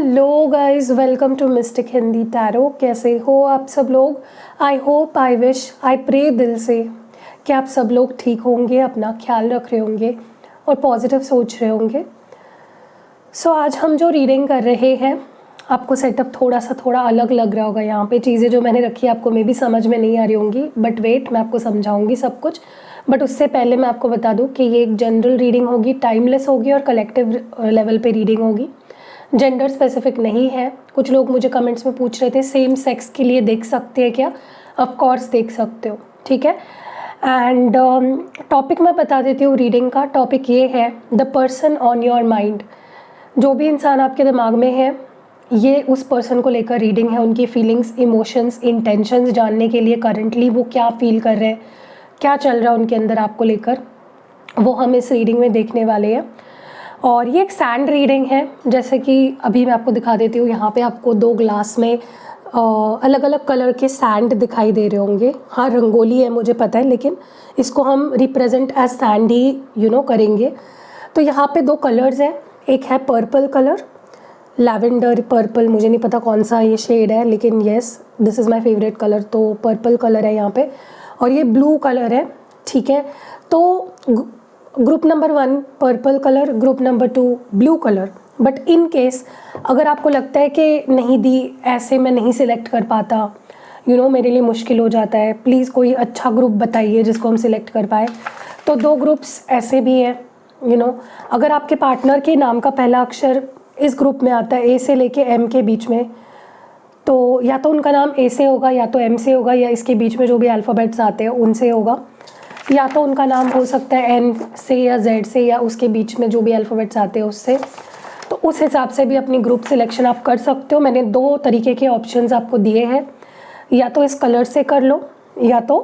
Hello guys, welcome to mystic Hindi tarot. कैसे हो आप सब लोग? I hope, I wish, I pray दिल से कि आप सब लोग ठीक होंगे, अपना ख्याल रख रहे होंगे और पॉजिटिव सोच रहे होंगे। सो आज हम जो रीडिंग कर रहे हैं, आपको सेटअप थोड़ा अलग लग रहा होगा। यहाँ पे चीज़ें जो मैंने रखी आपको मे भी समझ में नहीं आ रही होंगी, बट वेट, मैं आपको समझाऊंगी सब कुछ। बट उससे पहले मैं आपको बता दूँ कि ये एक जनरल रीडिंग होगी, टाइमलेस होगी और कलेक्टिव लेवल पे रीडिंग होगी। जेंडर स्पेसिफिक नहीं है। कुछ लोग मुझे कमेंट्स में पूछ रहे थे सेम सेक्स के लिए देख सकते हैं क्या? ऑफ कोर्स देख सकते हो, ठीक है। एंड टॉपिक मैं बता देती हूँ। रीडिंग का टॉपिक ये है, the person on your mind. जो भी इंसान आपके दिमाग में है, ये उस पर्सन को लेकर रीडिंग है। उनकी फीलिंग्स, इमोशंस, इंटेंशंस जानने के लिए करंटली वो क्या फील कर रहे हैं, क्या चल रहा है उनके अंदर आपको लेकर, वो हम इस रीडिंग में देखने वाले हैं। और ये एक सैंड रीडिंग है, जैसे कि अभी मैं आपको दिखा देती हूँ। यहाँ पे आपको 2 ग्लास में अलग अलग कलर के सैंड दिखाई दे रहे होंगे। हाँ, रंगोली है मुझे पता है, लेकिन इसको हम रिप्रेजेंट एज सैंड ही करेंगे। तो यहाँ पे 2 कलर्स हैं। एक है पर्पल कलर, लैवेंडर पर्पल, मुझे नहीं पता कौन सा ये शेड है, लेकिन yes, this is my favourite colour. तो पर्पल कलर है यहाँ पे, और ये ब्लू कलर है, ठीक है। तो group number 1 purple colour, group number 2 blue colour. But in case अगर आपको लगता है कि नहीं दी, ऐसे मैं नहीं सिलेक्ट कर पाता, मेरे लिए मुश्किल हो जाता है, प्लीज़ कोई अच्छा ग्रुप बताइए जिसको हम सिलेक्ट कर पाए। तो 2 ग्रुप्स ऐसे भी हैं। अगर आपके पार्टनर के नाम का पहला अक्षर इस ग्रुप में आता है, ए से लेके एम के बीच में, तो या तो उनका नाम ए से होगा, या तो एम से होगा, या इसके बीच में जो भी अल्फ़ाबेट्स आते हैं उनसे होगा, या तो उनका नाम हो सकता है एन से या जेड से, या उसके बीच में जो भी अल्फ़ाबेट्स आते हैं उससे। तो उस हिसाब से भी अपनी ग्रुप सिलेक्शन आप कर सकते हो। मैंने 2 तरीके के ऑप्शंस आपको दिए हैं, या तो इस कलर से कर लो, या तो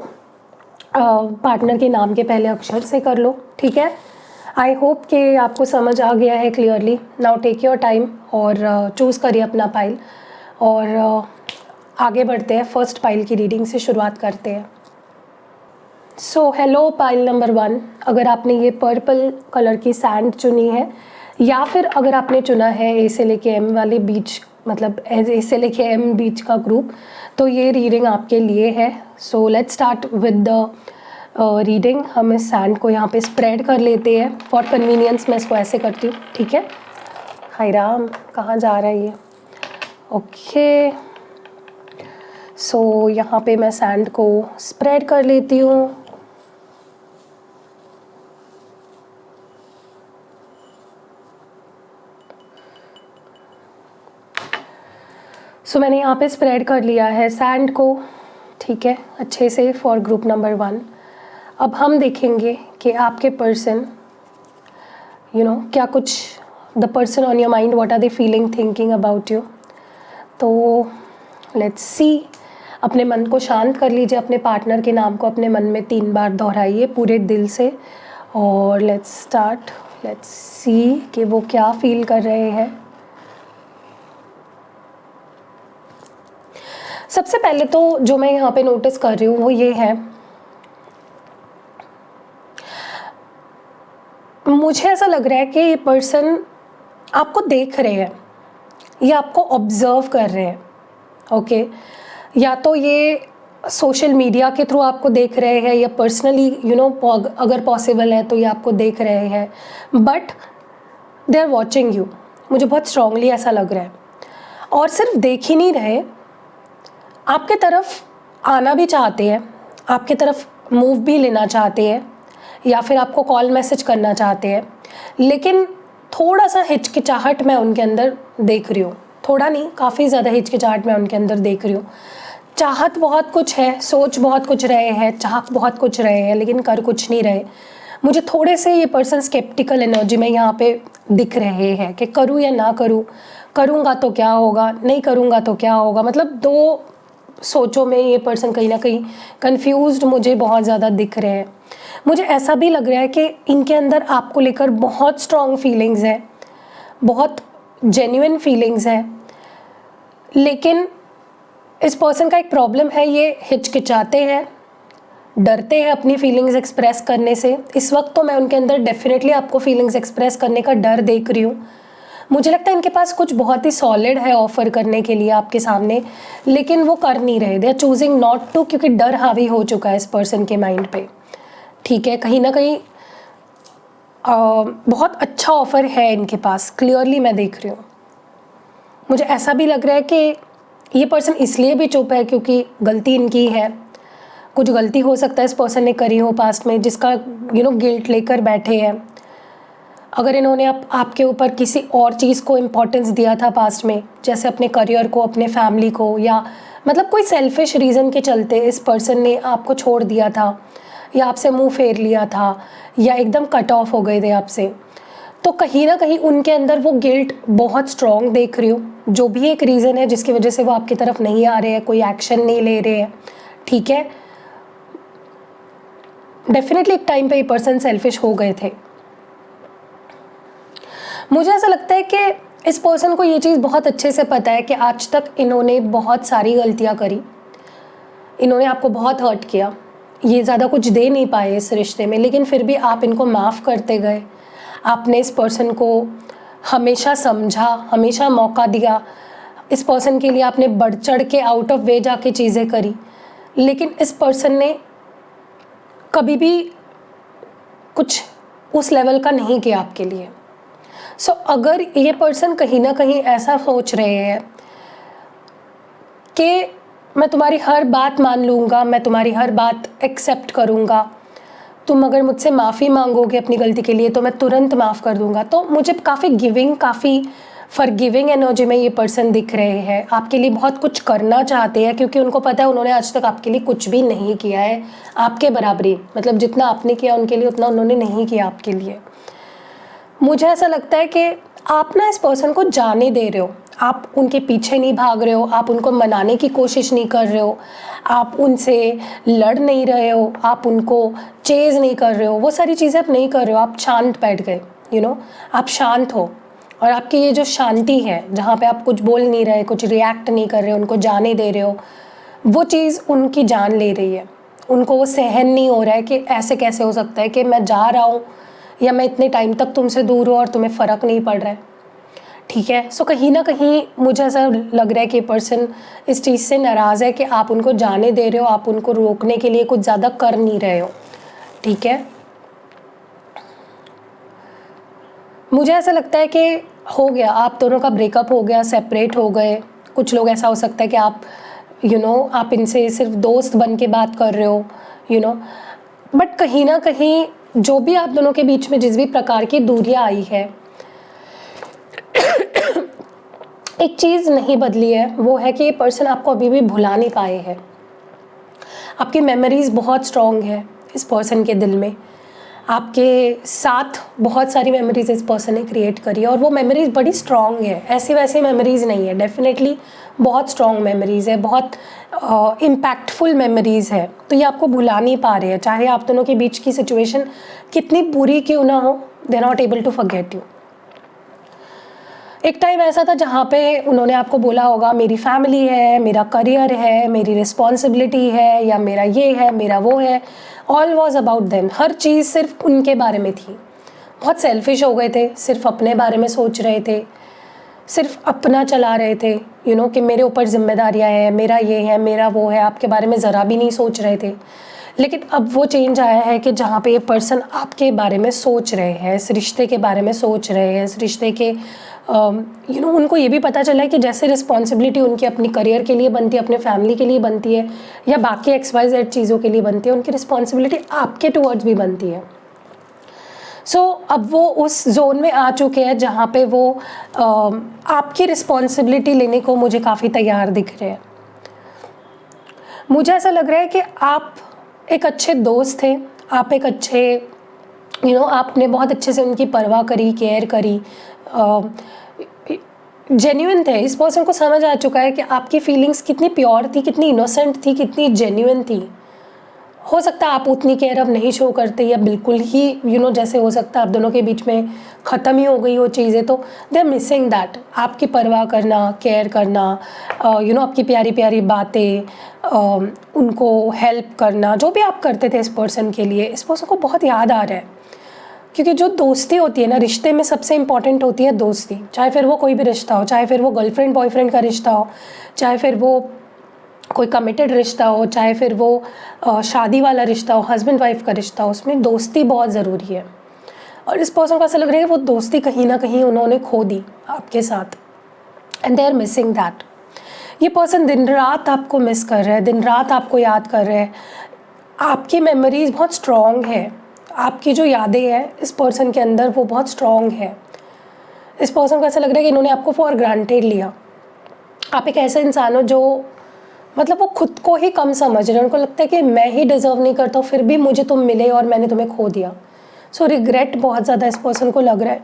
पार्टनर के नाम के पहले अक्षर से कर लो, ठीक है। आई होप कि आपको समझ आ गया है clearly. Now take your time और चूज़ करिए अपना पाइल, और आगे बढ़ते हैं। फर्स्ट पाइल की रीडिंग से शुरुआत करते हैं। So hello pile number 1। अगर आपने ये पर्पल कलर की सैंड चुनी है, या फिर अगर आपने चुना है ए से लेके एम वाले बीच, मतलब ए से लेके एम बीच का ग्रुप, तो ये रीडिंग आपके लिए है। So let's start with the reading. हम इस सैंड को यहाँ पे स्प्रेड कर लेते हैं। फॉर कन्वीनियंस मैं इसको ऐसे करती हूँ, ठीक है। हाय राम, कहाँ जा रहा है ये? ओके, सो यहाँ पे मैं सैंड को स्प्रेड कर लेती हूँ। सो मैंने यहाँ पे स्प्रेड कर लिया है सैंड को, ठीक है, अच्छे से, फॉर ग्रुप नंबर 1। अब हम देखेंगे कि आपके पर्सन क्या कुछ, the person on your mind, what are they feeling, thinking about you. तो लेट्स सी। अपने मन को शांत कर लीजिए। अपने पार्टनर के नाम को अपने मन में 3 बार दोहराइए पूरे दिल से, और लेट्स स्टार्ट। लेट्स सी कि वो क्या फील कर रहे हैं। सबसे पहले तो जो मैं यहाँ पे नोटिस कर रही हूँ वो ये है, मुझे ऐसा लग रहा है कि ये पर्सन आपको देख रहे हैं, ये आपको ऑब्जर्व कर रहे हैं, ओके। या तो ये सोशल मीडिया के थ्रू आपको देख रहे हैं, या पर्सनली अगर पॉसिबल है तो ये आपको देख रहे हैं, but they are watching you. मुझे बहुत स्ट्रांगली ऐसा लग रहा है। और सिर्फ देख ही नहीं रहे, आपके तरफ आना भी चाहते हैं, आपके तरफ मूव भी लेना चाहते हैं, या फिर आपको कॉल मैसेज करना चाहते हैं, लेकिन थोड़ा सा हिचकिचाहट मैं उनके अंदर देख रही हूँ। थोड़ा नहीं, काफ़ी ज़्यादा हिचकिचाहट मैं उनके अंदर देख रही हूँ। चाहत बहुत कुछ है, सोच बहुत कुछ रहे हैं, चाह बहुत कुछ रहे हैं, लेकिन कर कुछ नहीं रहे। मुझे थोड़े से ये पर्सन स्केप्टिकल एनर्जी में यहाँ पे दिख रहे हैं कि करूँ या ना करूँ, करूँगा तो क्या होगा, नहीं करूँगा तो क्या होगा। मतलब 2 सोचों में ये पर्सन कहीं ना कहीं कंफ्यूज्ड मुझे बहुत ज़्यादा दिख रहे हैं। मुझे ऐसा भी लग रहा है कि इनके अंदर आपको लेकर बहुत स्ट्रॉन्ग फीलिंग्स है, बहुत जेन्युइन फीलिंग्स है, लेकिन इस पर्सन का एक प्रॉब्लम है, ये हिचकिचाते हैं, डरते हैं अपनी फीलिंग्स एक्सप्रेस करने से। इस वक्त तो मैं उनके अंदर डेफिनेटली आपको फीलिंग्स एक्सप्रेस करने का डर देख रही हूँ, मुझे लगता है इनके पास कुछ बहुत ही सॉलिड है ऑफ़र करने के लिए आपके सामने, लेकिन वो कर नहीं रहे, they are choosing not to, क्योंकि डर हावी हो चुका है इस पर्सन के माइंड पे। ठीक है, कहीं ना कहीं बहुत अच्छा ऑफ़र है इनके पास, क्लियरली मैं देख रही हूँ। मुझे ऐसा भी लग रहा है कि ये पर्सन इसलिए भी चुप है क्योंकि गलती इनकी है, कुछ गलती हो सकता है इस पर्सन ने करी हो पास्ट में, जिसका गिल्ट लेकर बैठे हैं। अगर इन्होंने आपके ऊपर किसी और चीज़ को इम्पोर्टेंस दिया था पास्ट में, जैसे अपने करियर को, अपने फैमिली को, या मतलब कोई सेल्फिश रीज़न के चलते इस पर्सन ने आपको छोड़ दिया था, या आपसे मुंह फेर लिया था, या एकदम कट ऑफ हो गए थे आपसे, तो कहीं ना कहीं उनके अंदर वो गिल्ट बहुत स्ट्रॉन्ग देख रही हूँ। जो भी एक रीज़न है जिसकी वजह से वो आपकी तरफ नहीं आ रहे हैं, कोई एक्शन नहीं ले रहे हैं, ठीक है, डेफिनेटली एक टाइम पे ये पर्सन सेल्फिश हो गए थे। मुझे ऐसा लगता है कि इस पर्सन को ये चीज़ बहुत अच्छे से पता है कि आज तक इन्होंने बहुत सारी गलतियाँ करी, इन्होंने आपको बहुत हर्ट किया, ये ज़्यादा कुछ दे नहीं पाए इस रिश्ते में, लेकिन फिर भी आप इनको माफ़ करते गए। आपने इस पर्सन को हमेशा समझा, हमेशा मौका दिया, इस पर्सन के लिए आपने बढ़ चढ़ के आउट ऑफ वे जाके चीज़ें करी, लेकिन इस पर्सन ने कभी भी कुछ उस लेवल का नहीं किया आपके लिए। सो अगर ये पर्सन कहीं ना कहीं ऐसा सोच रहे हैं कि मैं तुम्हारी हर बात मान लूँगा, मैं तुम्हारी हर बात एक्सेप्ट करूँगा, तुम अगर मुझसे माफ़ी मांगोगे अपनी गलती के लिए तो मैं तुरंत माफ़ कर दूँगा, तो मुझे काफ़ी गिविंग, काफ़ी फॉरगिविंग एनर्जी में ये पर्सन दिख रहे हैं। आपके लिए बहुत कुछ करना चाहते हैं, क्योंकि उनको पता है उन्होंने आज तक आपके लिए कुछ भी नहीं किया है आपके बराबरी, मतलब जितना आपने किया उनके लिए उतना उन्होंने नहीं किया आपके लिए। मुझे ऐसा लगता है कि आप ना इस पर्सन को जाने दे रहे हो, आप उनके पीछे नहीं भाग रहे हो, आप उनको मनाने की कोशिश नहीं कर रहे हो, आप उनसे लड़ नहीं रहे हो, आप उनको चेज़ नहीं कर रहे हो, वो सारी चीज़ें आप नहीं कर रहे हो। आप शांत बैठ गए, आप शांत हो, और आपकी ये जो शांति है, जहाँ पे आप कुछ बोल नहीं रहे, कुछ रिएक्ट नहीं कर रहे हो, उनको जाने दे रहे हो, वो चीज़ उनकी जान ले रही है। उनको वो सहन नहीं हो रहा है कि ऐसे कैसे हो सकता है कि मैं जा रहा हूँ या मैं इतने टाइम तक तुमसे दूर हूँ और तुम्हें फ़र्क नहीं पड़ रहा है। ठीक है, सो कहीं ना कहीं मुझे ऐसा लग रहा है कि पर्सन इस चीज़ से नाराज़ है कि आप उनको जाने दे रहे हो, आप उनको रोकने के लिए कुछ ज़्यादा कर नहीं रहे हो। ठीक है, मुझे ऐसा लगता है कि हो गया, आप दोनों का ब्रेकअप हो गया, सेपरेट हो गए। कुछ लोग ऐसा हो सकता है कि आप आप इनसे सिर्फ दोस्त बन के बात कर रहे हो, बट कहीं ना कहीं जो भी आप दोनों के बीच में जिस भी प्रकार की दूरियां आई है, एक चीज़ नहीं बदली है, वो है कि ये पर्सन आपको अभी भी भुला नहीं पाए हैं। आपकी मेमोरीज़ बहुत स्ट्रॉन्ग है इस पर्सन के दिल में, आपके साथ बहुत सारी मेमोरीज़ इस पर्सन ने क्रिएट करी है, और वो मेमोरीज़ बड़ी स्ट्रॉन्ग है, ऐसी वैसी मेमोरीज़ नहीं है, डेफिनेटली बहुत स्ट्रॉन्ग मेमोरीज़ है, बहुत इम्पैक्टफुल मेमोरीज़ है। तो ये आपको भुला नहीं पा रहे हैं, चाहे आप दोनों के बीच की सिचुएशन कितनी बुरी क्यों ना हो, they are not able to forget you. एक टाइम ऐसा था जहाँ पे उन्होंने आपको बोला होगा मेरी फैमिली है, मेरा करियर है, मेरी रिस्पॉन्सिबिलिटी है, या मेरा ये है, मेरा वो है, ऑल वॉज अबाउट देम। हर चीज़ सिर्फ उनके बारे में थी। बहुत सेल्फिश हो गए थे, सिर्फ अपने बारे में सोच रहे थे, सिर्फ अपना चला रहे थे, कि मेरे ऊपर जिम्मेदारियाँ हैं, मेरा ये है, मेरा वो है, आपके बारे में ज़रा भी नहीं सोच रहे थे। लेकिन अब वो चेंज आया है कि जहाँ पे ये पर्सन आपके बारे में सोच रहे हैं, इस रिश्ते के बारे में सोच रहे हैं, इस रिश्ते के उनको ये भी पता चला है कि जैसे रिस्पॉन्सिबिलिटी उनकी अपनी करियर के लिए बनती है, अपने फैमिली के लिए बनती है, या बाकी XYZ चीज़ों के लिए बनती है, उनकी रिस्पॉन्सिबिलिटी आपके टूवर्ड्स भी बनती है। सो अब वो उस जोन में आ चुके हैं जहाँ पे वो आपकी रिस्पॉन्सिबिलिटी लेने को मुझे काफ़ी तैयार दिख रहे हैं। मुझे ऐसा लग रहा है कि आप एक अच्छे दोस्त थे, आप एक अच्छे आपने बहुत अच्छे से उनकी परवाह करी, केयर करी, जेन्युइन थे। इस पर्सन को समझ आ चुका है कि आपकी फीलिंग्स कितनी प्योर थी, कितनी इनोसेंट थी, कितनी जेन्युइन थी। हो सकता है आप उतनी केयर अब नहीं शो करते, या बिल्कुल ही जैसे हो सकता है आप दोनों के बीच में ख़त्म ही हो गई वो चीज़ें, तो दे आर मिसिंग दैट। आपकी परवाह करना, केयर करना, आपकी प्यारी प्यारी बातें, उनको हेल्प करना, जो भी आप करते थे इस पर्सन के लिए, इस पर्सन को बहुत याद आ रहा है क्योंकि जो दोस्ती होती है ना, रिश्ते में सबसे इम्पॉर्टेंट होती है दोस्ती, चाहे फिर वो कोई भी रिश्ता हो, चाहे फिर वो गर्लफ्रेंड बॉयफ्रेंड का रिश्ता हो, चाहे फिर वो कोई कमिटेड रिश्ता हो, चाहे फिर वो शादी वाला रिश्ता हो, हस्बैंड वाइफ का रिश्ता हो, उसमें दोस्ती बहुत ज़रूरी है। और इस पर्सन को ऐसा लग रहा है कि वो दोस्ती कहीं ना कहीं उन्होंने खो दी आपके साथ, and they are missing that. ये पर्सन दिन रात आपको मिस कर रहा है, दिन रात आपको याद कर रहे हैं। आपकी मेमोरीज बहुत स्ट्रॉन्ग है, आपकी जो यादें हैं इस पर्सन के अंदर वो बहुत स्ट्रॉन्ग है। इस पर्सन को ऐसा लग रहा है कि इन्होंने आपको फॉर ग्रांटेड लिया। आप एक ऐसा इंसान हो जो मतलब वो खुद को ही कम समझ रहे हैं, उनको लगता है कि मैं ही डिज़र्व नहीं करता हूँ, फिर भी मुझे तुम मिले और मैंने तुम्हें खो दिया। सो रिग्रेट बहुत ज़्यादा इस पर्सन को लग रहा है।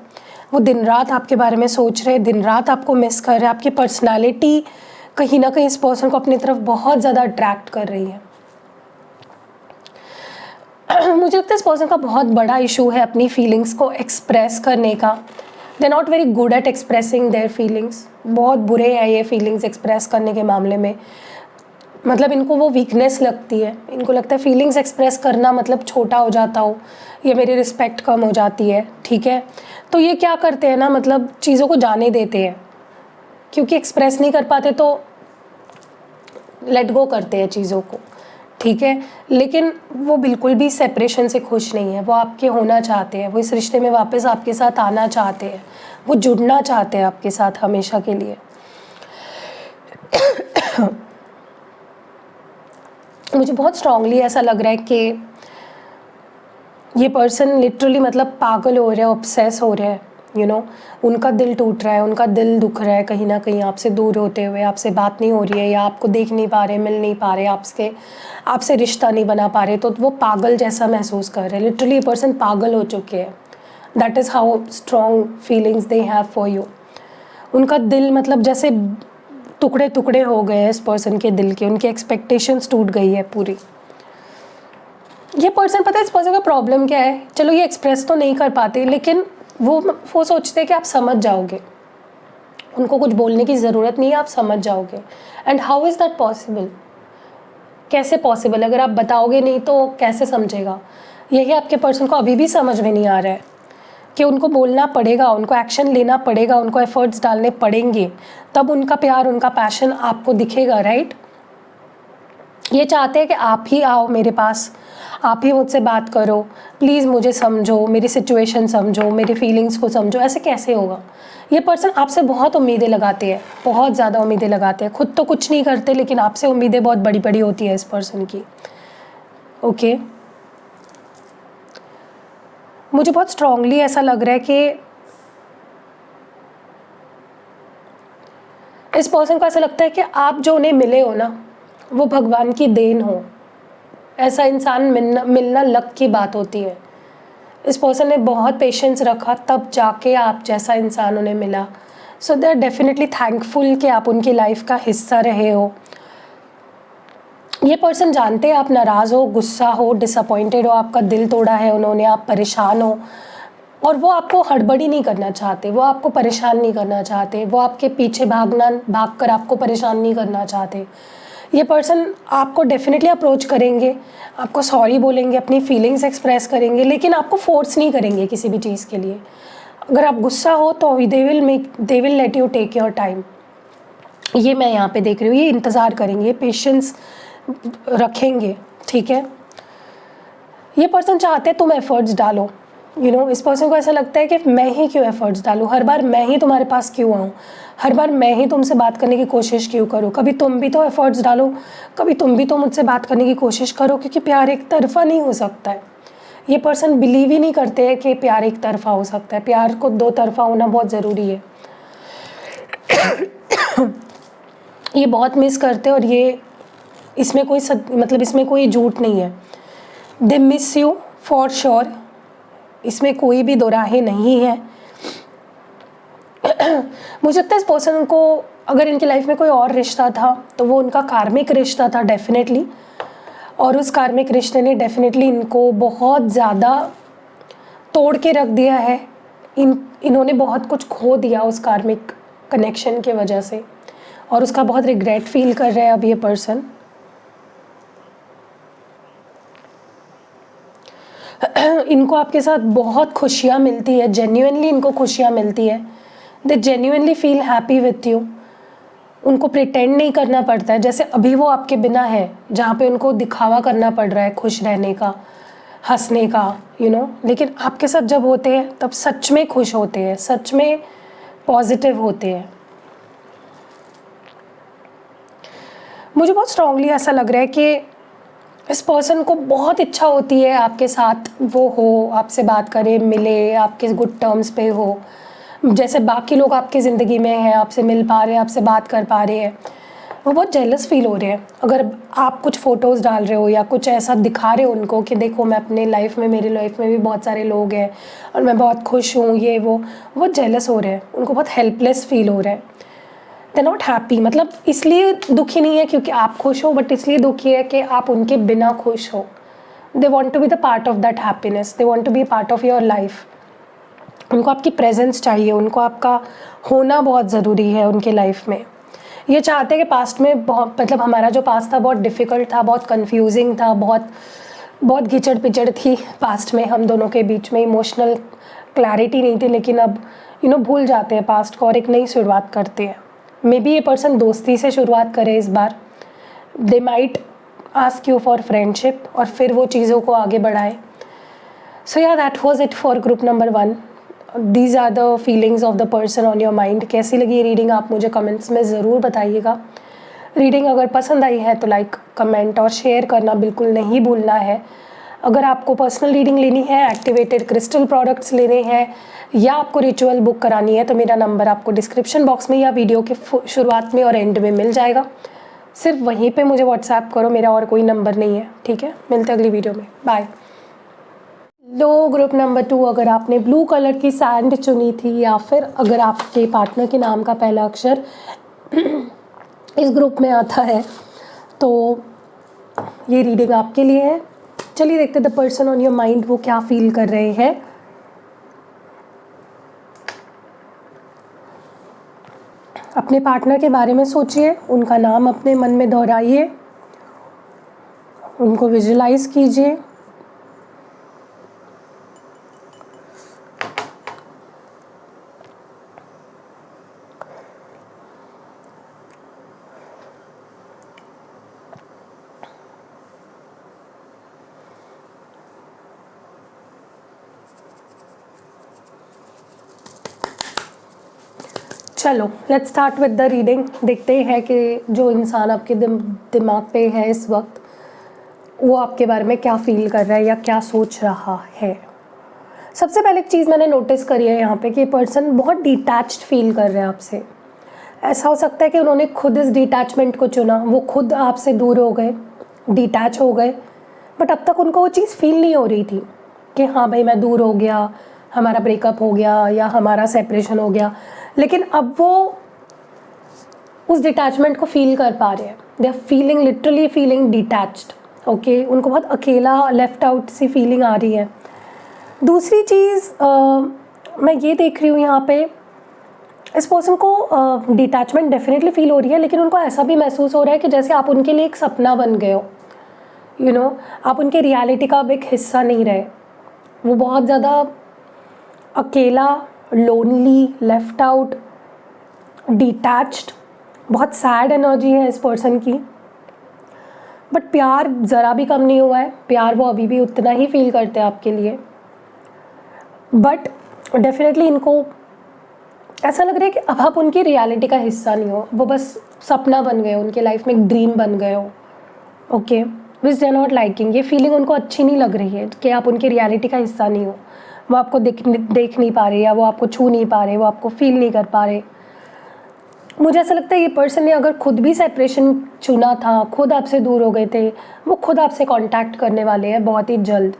वो दिन रात आपके बारे में सोच रहे हैं, दिन रात आपको मिस कर रहे हैं। आपकी पर्सनालिटी कहीं ना कहीं इस पर्सन को अपनी तरफ बहुत ज़्यादा अट्रैक्ट कर रही है। मुझे लगता है इस पर्सन का बहुत बड़ा इशू है अपनी फीलिंग्स को एक्सप्रेस करने का। They not very good at expressing their feelings. बहुत बुरे हैं ये फीलिंग्स एक्सप्रेस करने के मामले में। मतलब इनको वो वीकनेस लगती है, इनको लगता है फीलिंग्स एक्सप्रेस करना मतलब छोटा हो जाता हो, ये मेरी रिस्पेक्ट कम हो जाती है, ठीक है। तो ये क्या करते हैं ना, मतलब चीज़ों को जाने देते हैं, क्योंकि एक्सप्रेस नहीं कर पाते तो लेट गो करते हैं चीज़ों को, ठीक है। लेकिन वो बिल्कुल भी सेपरेशन से खुश नहीं है, वो आपके होना चाहते हैं, वो इस रिश्ते में वापस आपके साथ आना चाहते हैं, वो जुड़ना चाहते हैं आपके साथ हमेशा के लिए। मुझे बहुत स्ट्रांगली ऐसा लग रहा है कि ये पर्सन लिटरली मतलब पागल हो रहे हैं, ऑब्सेस हो रहे हैं, यू नो। उनका दिल टूट रहा है, उनका दिल दुख रहा है कहीं ना कहीं आपसे दूर होते हुए। आपसे बात नहीं हो रही है या आपको देख नहीं पा रहे, मिल नहीं पा रहे, आपसे रिश्ता नहीं बना पा रहे, तो वो पागल जैसा महसूस कर रहे हैं। लिटरली ये पर्सन पागल हो चुके हैं। That is how strong feelings they have for you. उनका दिल मतलब जैसे टुकड़े टुकड़े हो गए हैं इस पर्सन के दिल के, उनकी एक्सपेक्टेशंस टूट गई है पूरी। ये पर्सन, पता है इस पर्सन का प्रॉब्लम क्या है, चलो ये एक्सप्रेस तो नहीं कर पाते, लेकिन वो सोचते हैं कि आप समझ जाओगे, उनको कुछ बोलने की ज़रूरत नहीं है, आप समझ जाओगे। And how is that possible? कैसे पॉसिबल? अगर आप बताओगे नहीं तो कैसे समझेगा? यही आपके पर्सन को अभी भी समझ में नहीं आ रहा है कि उनको बोलना पड़ेगा, उनको एक्शन लेना पड़ेगा, उनको एफर्ट्स डालने पड़ेंगे, तब उनका प्यार, उनका पैशन आपको दिखेगा, राइट। ये चाहते हैं कि आप ही आओ मेरे पास, आप ही मुझसे बात करो, प्लीज़ मुझे समझो, मेरी सिचुएशन समझो, मेरी फीलिंग्स को समझो। ऐसे कैसे होगा? ये पर्सन आपसे बहुत उम्मीदें लगाते हैं, बहुत ज़्यादा उम्मीदें लगाते हैं। खुद तो कुछ नहीं करते, लेकिन आपसे उम्मीदें बहुत बड़ी बड़ी होती है इस पर्सन की, ओके। मुझे बहुत स्ट्रांगली ऐसा लग रहा है कि इस पर्सन को ऐसा लगता है कि आप जो उन्हें मिले हो ना, वो भगवान की देन हो। ऐसा इंसान मिलना लक की बात होती है। इस पर्सन ने बहुत पेशेंस रखा, तब जाके आप जैसा इंसान उन्हें मिला। सो दे आर डेफिनेटली थैंकफुल कि आप उनकी लाइफ का हिस्सा रहे हो। ये पर्सन जानते हैं आप नाराज़ हो, गुस्सा हो, डिसअपॉइंटेड हो, आपका दिल तोड़ा है उन्होंने, आप परेशान हो, और वो आपको हड़बड़ी नहीं करना चाहते, वो आपको परेशान नहीं करना चाहते, वो आपके पीछे भागकर आपको परेशान नहीं करना चाहते। ये पर्सन आपको डेफिनेटली अप्रोच करेंगे, आपको सॉरी बोलेंगे, अपनी फीलिंग्स एक्सप्रेस करेंगे, लेकिन आपको फोर्स नहीं करेंगे किसी भी चीज़ के लिए। अगर आप गुस्सा हो तो they will let you take your time. ये मैं यहाँ पे देख रही हूँ, ये इंतज़ार करेंगे, पेशेंस रखेंगे, ठीक है। ये पर्सन चाहते हैं तुम एफर्ट्स डालो, यू नो। इस पर्सन को ऐसा लगता है कि मैं ही क्यों एफर्ट्स डालूँ, हर बार मैं ही तुम्हारे पास क्यों आऊँ, हर बार मैं ही तुमसे बात करने की कोशिश क्यों करूँ। कभी तुम भी तो एफर्ट्स डालो, कभी तुम भी तो मुझसे बात करने की कोशिश करो, क्योंकि प्यार एक तरफा नहीं हो सकता है। ये पर्सन बिलीव ही नहीं करते हैं कि प्यार एक तरफा हो सकता है। प्यार को दो तरफा होना बहुत ज़रूरी है। ये बहुत मिस करते हैं, और ये इसमें कोई झूठ नहीं है। They miss you for sure, इसमें कोई भी दो राहें नहीं है। मुझे लगता है इस पर्सन को अगर इनकी लाइफ में कोई और रिश्ता था तो वो उनका कार्मिक रिश्ता था डेफिनेटली, और उस कार्मिक रिश्ते ने डेफिनेटली इनको बहुत ज़्यादा तोड़ के रख दिया है। इन्होंने बहुत कुछ खो दिया उस कार्मिक कनेक्शन के वजह से, और उसका बहुत रिग्रेट फील कर रहे हैं अब ये पर्सन। इनको आपके साथ बहुत खुशियाँ मिलती है, जेन्युइनली इनको खुशियाँ मिलती है। They genuinely feel happy with you. उनको प्रिटेंड नहीं करना पड़ता है, जैसे अभी वो आपके बिना है, जहाँ पे उनको दिखावा करना पड़ रहा है खुश रहने का, हंसने का, लेकिन आपके साथ जब होते हैं तब सच में खुश होते हैं, सच में पॉजिटिव होते हैं। मुझे बहुत स्ट्रांगली ऐसा लग रहा है कि इस पर्सन को बहुत इच्छा होती है आपके साथ वो हो, आपसे बात करे, मिले, आपके गुड टर्म्स पे हो, जैसे बाकी लोग आपकी ज़िंदगी में हैं, आपसे मिल पा रहे हैं, आपसे बात कर पा रहे हैं। वो बहुत जेलस फील हो रहे हैं। अगर आप कुछ फ़ोटोज़ डाल रहे हो या कुछ ऐसा दिखा रहे हो उनको कि देखो मैं अपने लाइफ में, मेरी लाइफ में भी बहुत सारे लोग हैं और मैं बहुत खुश हूँ, ये वो बहुत जेलस हो रहे हैं। उनको बहुत हेल्पलेस फील हो रहा है। दे नॉट हैप्पी, मतलब इसलिए दुखी नहीं है क्योंकि आप खुश हो, बट इसलिए दुखी है कि आप उनके बिना खुश हो। They want to be the part of that happiness, they want to be a part of your life. उनको आपकी प्रेजेंस चाहिए, उनको आपका होना बहुत ज़रूरी है उनके लाइफ में। ये चाहते हैं कि पास्ट में बहुत, मतलब हमारा जो पास्ट था बहुत डिफ़िकल्ट था, बहुत कंफ्यूजिंग था, बहुत घिचड़ पिचड़ थी पास्ट में, हम दोनों के बीच में इमोशनल क्लैरिटी नहीं थी, लेकिन अब भूल जाते हैं पास्ट को और एक नई शुरुआत करते हैं। मे बी ये पर्सन दोस्ती से शुरुआत करे इस बार। They might ask you for friendship और फिर वो चीज़ों को आगे बढ़ाए। So yeah that was it for group number 1। These are the feelings of the person on your mind. कैसी लगी ये रीडिंग आप मुझे कमेंट्स में ज़रूर बताइएगा। रीडिंग अगर पसंद आई है तो लाइक, कमेंट और शेयर करना बिल्कुल नहीं भूलना है। अगर आपको पर्सनल रीडिंग लेनी है, एक्टिवेटेड क्रिस्टल प्रोडक्ट्स लेने हैं या आपको रिचुअल बुक करानी है तो मेरा नंबर आपको डिस्क्रिप्शन बॉक्स में या वीडियो के शुरुआत में और एंड में मिल जाएगा। सिर्फ वहीं पे मुझे व्हाट्सएप करो, मेरा और कोई नंबर नहीं है। ठीक है, मिलते हैं अगली वीडियो में। बाय। लो ग्रुप नंबर 2, अगर आपने ब्लू कलर की सैंड चुनी थी या फिर अगर आपके पार्टनर के नाम का पहला अक्षर इस ग्रुप में आता है तो ये रीडिंग आपके लिए है। चलिए देखते the person on your mind वो क्या फील कर रहे हैं। अपने पार्टनर के बारे में सोचिए, उनका नाम अपने मन में दोहराइए, उनको विजुलाइज कीजिए। चलो let's start with the reading. देखते हैं कि जो इंसान आपके दिमाग पे है इस वक्त वो आपके बारे में क्या फील कर रहा है या क्या सोच रहा है। सबसे पहले एक चीज़ मैंने नोटिस करी है यहाँ पे कि पर्सन बहुत डिटैच्ड फील कर रहा है आपसे। ऐसा हो सकता है कि उन्होंने खुद इस डिटैचमेंट को चुना, वो खुद आपसे दूर हो गए, डिटैच हो गए, बट अब तक उनको वो चीज़ फील नहीं हो रही थी कि हाँ भाई मैं दूर हो गया, हमारा ब्रेकअप हो गया या हमारा सेपरेशन हो गया। लेकिन अब वो उस डिटैचमेंट को फील कर पा रहे हैं। They are feeling, literally feeling detached. Okay, उनको बहुत अकेला, लेफ्ट आउट सी फीलिंग आ रही है। दूसरी चीज़ मैं ये देख रही हूँ यहाँ पे, इस पर्सन को डिटैचमेंट डेफिनेटली फील हो रही है, लेकिन उनको ऐसा भी महसूस हो रहा है कि जैसे आप उनके लिए एक सपना बन गए हो। आप उनके रियलिटी का अब एक हिस्सा नहीं रहे। वो बहुत ज़्यादा अकेला, लोनली, लेफ्ट आउट, डिटैच्ड, बहुत सैड एनर्जी है इस पर्सन की। बट प्यार ज़रा भी कम नहीं हुआ है, प्यार वो अभी भी उतना ही फील करते हैं आपके लिए। बट डेफिनेटली इनको ऐसा लग रहा है कि अब आप उनकी रियलिटी का हिस्सा नहीं हो, वो बस सपना बन गए हो, उनके लाइफ में एक ड्रीम बन गए हो। Okay, which they are not liking. ये फीलिंग उनको अच्छी नहीं लग रही है कि आप उनकी रियलिटी का हिस्सा नहीं हो। वो आपको देख नहीं पा रहे, या वो आपको छू नहीं पा रहे, वो आपको फील नहीं कर पा रहे। मुझे ऐसा लगता है ये पर्सन ने अगर खुद भी सेपरेशन चुना था, खुद आपसे दूर हो गए थे, वो खुद आपसे कांटेक्ट करने वाले हैं बहुत ही जल्द।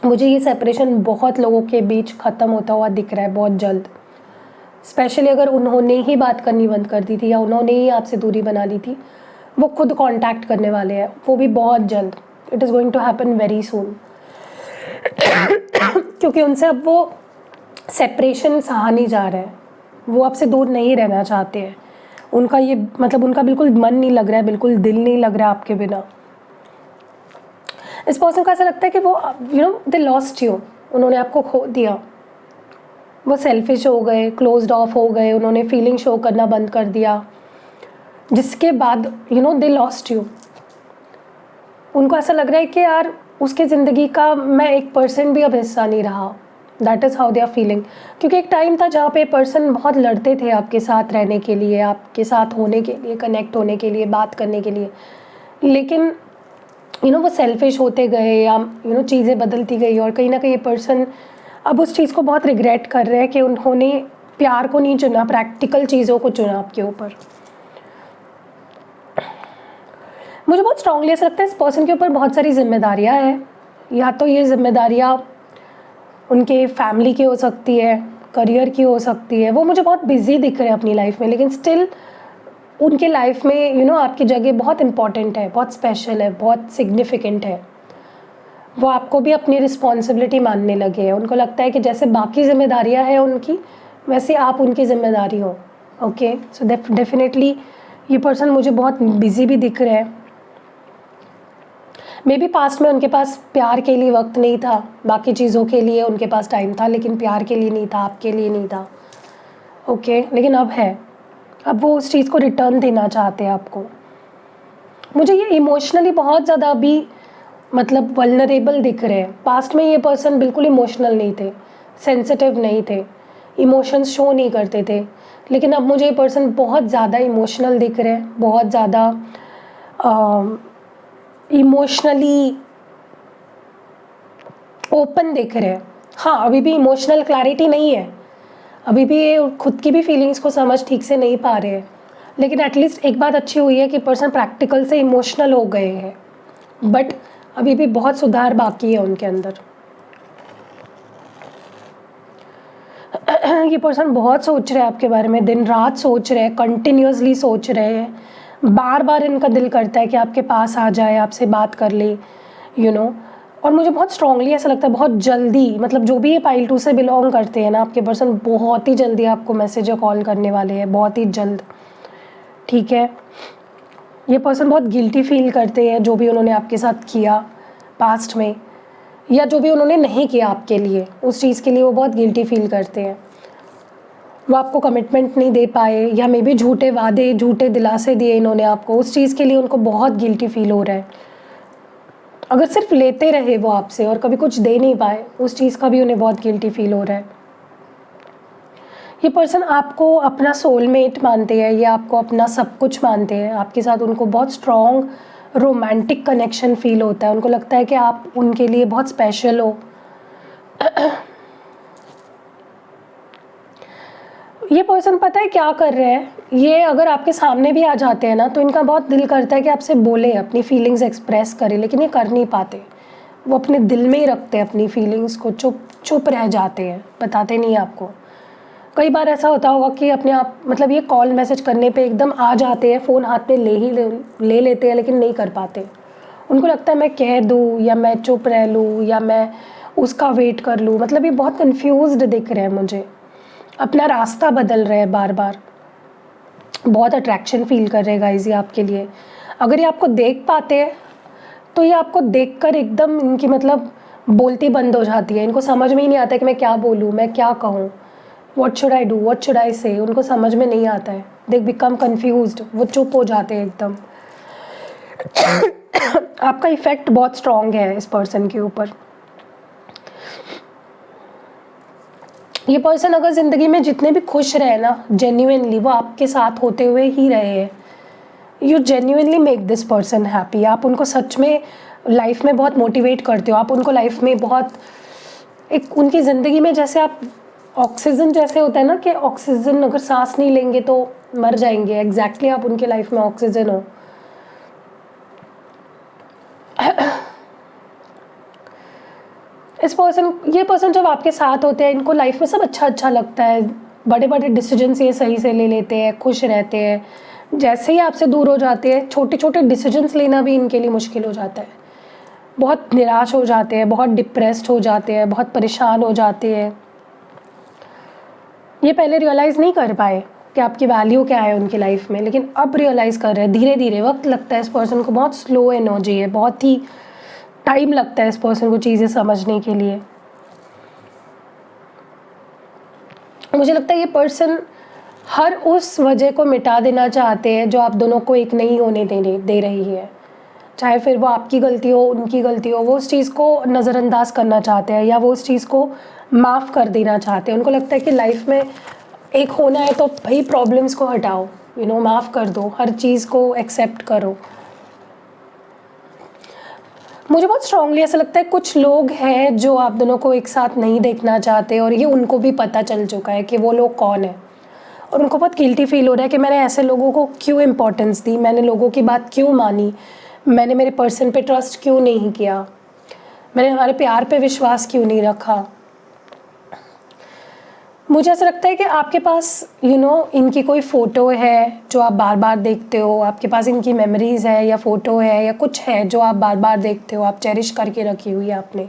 मुझे ये सेपरेशन बहुत लोगों के बीच ख़त्म होता हुआ दिख रहा है बहुत जल्द। स्पेशली अगर उन्होंने ही बात करनी बंद कर दी थी या उन्होंने ही आपसे दूरी बना ली थी, वो खुद कांटेक्ट करने वाले हैं, वो भी बहुत जल्द। It is going to happen very soon. क्योंकि उनसे अब वो सेपरेशन सहा नहीं जा रहा है, वो आपसे दूर नहीं रहना चाहते हैं। उनका ये मतलब उनका बिल्कुल मन नहीं लग रहा है, बिल्कुल दिल नहीं लग रहा है आपके बिना। इस पर्सन को ऐसा लगता है कि वो दे लॉस्ट यू, उन्होंने आपको खो दिया, वो सेल्फिश हो गए, क्लोज्ड ऑफ हो गए, उन्होंने फीलिंग शो करना बंद कर दिया, जिसके बाद दे लॉस्ट यू। उनको ऐसा लग रहा है कि यार उसके ज़िंदगी का मैं 1% भी अब हिस्सा नहीं रहा। That is how they are feeling. क्योंकि एक टाइम था जहाँ पे पर्सन बहुत लड़ते थे आपके साथ रहने के लिए, आपके साथ होने के लिए, कनेक्ट होने के लिए, बात करने के लिए, लेकिन वो सेल्फिश होते गए या चीज़ें बदलती गई, और कहीं ना कहीं ये पर्सन अब उस चीज़ को बहुत रिग्रेट कर रहे हैं कि उन्होंने प्यार को नहीं चुना, प्रैक्टिकल चीज़ों को चुना आपके ऊपर। मुझे बहुत स्ट्रांगली ऐसा लगता है इस पर्सन के ऊपर बहुत सारी जिम्मेदारियाँ हैं, या तो ये जिम्मेदारियाँ उनके फैमिली की हो सकती है, करियर की हो सकती है। वो मुझे बहुत बिजी दिख रहे हैं अपनी लाइफ में, लेकिन स्टिल उनके लाइफ में आपकी जगह बहुत इंपॉर्टेंट है, बहुत स्पेशल है, बहुत सिग्निफिकेंट है। वो आपको भी अपनी रिस्पॉन्सिबिलिटी मानने लगे हैं। उनको लगता है कि जैसे बाकी जिम्मेदारियां हैं उनकी, वैसे आप उनकी जिम्मेदारी हो। ओके, सो डेफिनेटली ये पर्सन मुझे बहुत बिजी भी दिख रहे हैं। मे बी पास्ट में उनके पास प्यार के लिए वक्त नहीं था, बाकी चीज़ों के लिए उनके पास टाइम था, लेकिन प्यार के लिए नहीं था, आपके लिए नहीं था। ओके, लेकिन अब है, अब वो उस चीज़ को रिटर्न देना चाहते हैं आपको। मुझे ये इमोशनली बहुत ज़्यादा अभी मतलब वल्नरेबल दिख रहे हैं। पास्ट में ये पर्सन बिल्कुल इमोशनल नहीं थे, सेंसिटिव नहीं थे, इमोशंस शो नहीं करते थे, लेकिन अब मुझे ये पर्सन बहुत ज़्यादा इमोशनल दिख रहे हैं, बहुत ज़्यादा इमोशनली ओपन दिख रहे हैं। हाँ, अभी भी इमोशनल क्लैरिटी नहीं है, अभी भी ये खुद की भी फीलिंग्स को समझ ठीक से नहीं पा रहे हैं, लेकिन एटलीस्ट एक बात अच्छी हुई है कि पर्सन प्रैक्टिकल से इमोशनल हो गए हैं, बट अभी भी बहुत सुधार बाकी है उनके अंदर। ये पर्सन बहुत सोच रहे हैं आपके बारे में, दिन रात सोच रहे हैं, कंटिन्यूसली सोच रहे हैं, बार बार इनका दिल करता है कि आपके पास आ जाए, आपसे बात कर ले, और मुझे बहुत स्ट्रांगली ऐसा लगता है बहुत जल्दी, मतलब जो भी ये पाइल 2 से बिलोंग करते हैं ना, आपके पर्सन बहुत ही जल्दी आपको मैसेज या कॉल करने वाले हैं, बहुत ही जल्द। ठीक है, ये पर्सन बहुत गिल्टी फील करते हैं जो भी उन्होंने आपके साथ किया पास्ट में, या जो भी उन्होंने नहीं किया आपके लिए, उस चीज़ के लिए वो बहुत गिल्टी फील करते हैं। वो आपको कमिटमेंट नहीं दे पाए, या मे बी झूठे वादे, झूठे दिलासे दिए इन्होंने आपको, उस चीज़ के लिए उनको बहुत गिल्टी फील हो रहा है। अगर सिर्फ लेते रहे वो आपसे और कभी कुछ दे नहीं पाए, उस चीज़ का भी उन्हें बहुत गिल्टी फील हो रहा है। ये पर्सन आपको अपना सोलमेट मानते हैं, या आपको अपना सब कुछ मानते हैं। आपके साथ उनको बहुत स्ट्रॉन्ग रोमांटिक कनेक्शन फील होता है, उनको लगता है कि आप उनके लिए बहुत स्पेशल हो। ये पर्सन पता है क्या कर रहे हैं, ये अगर आपके सामने भी आ जाते हैं ना, तो इनका बहुत दिल करता है कि आपसे बोले, अपनी फीलिंग्स एक्सप्रेस करें, लेकिन ये कर नहीं पाते। वो अपने दिल में ही रखते हैं अपनी फीलिंग्स को, चुप रह जाते हैं, बताते नहीं आपको। कई बार ऐसा होता होगा कि अपने आप मतलब ये कॉल मैसेज करने पे एकदम आ जाते हैं, फ़ोन हाथ में ले लेते हैं, लेकिन नहीं कर पाते। उनको लगता है मैं कह दूँ, या मैं चुप रह लूँ, या मैं उसका वेट कर लूँ। मतलब ये बहुत कन्फ्यूज्ड दिख रहे हैं मुझे, अपना रास्ता बदल रहे हैं बार बार, बहुत अट्रैक्शन फील कर रहे हैं गाइस ये आपके लिए। अगर ये आपको देख पाते हैं तो ये आपको देखकर एकदम इनकी मतलब बोलती बंद हो जाती है। इनको समझ में ही नहीं आता कि मैं क्या बोलूँ, मैं क्या कहूँ, what should I do, what should I से। उनको समझ में नहीं आता है, दे बिकम कन्फ्यूज्ड, वो चुप हो जाते हैं एकदम। आपका इफेक्ट बहुत स्ट्रॉन्ग है इस पर्सन के ऊपर। ये पर्सन अगर ज़िंदगी में जितने भी खुश रहे ना, जेन्युइनली वो आपके साथ होते हुए ही रहे हैं। You genuinely make this person happy. आप उनको सच में लाइफ में बहुत मोटिवेट करते हो, आप उनको लाइफ में बहुत एक उनकी ज़िंदगी में जैसे आप ऑक्सीजन जैसे होता है ना, कि ऑक्सीजन अगर सांस नहीं लेंगे तो मर जाएंगे, एग्जैक्टली आप उनके लाइफ में ऑक्सीजन हो। ये पर्सन जब आपके साथ होते हैं, इनको लाइफ में सब अच्छा लगता है, बड़े बड़े डिसीजंस ये सही से ले लेते हैं, खुश रहते हैं। जैसे ही आपसे दूर हो जाते हैं, छोटे छोटे डिसीजंस लेना भी इनके लिए मुश्किल हो जाता है। बहुत निराश हो जाते हैं, बहुत डिप्रेस्ड हो जाते हैं, बहुत परेशान हो जाते हैं। ये पहले रियलाइज़ नहीं कर पाए कि आपकी वैल्यू क्या है उनकी लाइफ में, लेकिन अब रियलाइज़ कर रहे हैं धीरे धीरे। वक्त लगता है इस पर्सन को, बहुत स्लो एनर्जी है, बहुत ही टाइम लगता है इस पर्सन को चीज़ें समझने के लिए। मुझे लगता है ये पर्सन हर उस वजह को मिटा देना चाहते हैं जो आप दोनों को एक नहीं होने दे रही है, चाहे फिर वो आपकी गलती हो, उनकी गलती हो। वो उस चीज़ को नज़रअंदाज करना चाहते हैं या वो उस चीज़ को माफ़ कर देना चाहते हैं। उनको लगता है कि लाइफ में एक होना है तो भाई प्रॉब्लम्स को हटाओ, माफ़ कर दो, हर चीज़ को एक्सेप्ट करो। मुझे बहुत स्ट्रांगली ऐसा लगता है कुछ लोग हैं जो आप दोनों को एक साथ नहीं देखना चाहते, और ये उनको भी पता चल चुका है कि वो लोग कौन है, और उनको बहुत गिल्टी फील हो रहा है कि मैंने ऐसे लोगों को क्यों इम्पोर्टेंस दी, मैंने लोगों की बात क्यों मानी, मैंने मेरे पर्सन पे ट्रस्ट क्यों नहीं किया, मैंने हमारे प्यार पे विश्वास क्यों नहीं रखा। मुझे ऐसा लगता है कि आपके पास इनकी कोई फ़ोटो है जो आप बार बार देखते हो, आपके पास इनकी मेमोरीज़ है या फ़ोटो है या कुछ है जो आप बार बार देखते हो, आप चेरिश करके रखी हुई है आपने,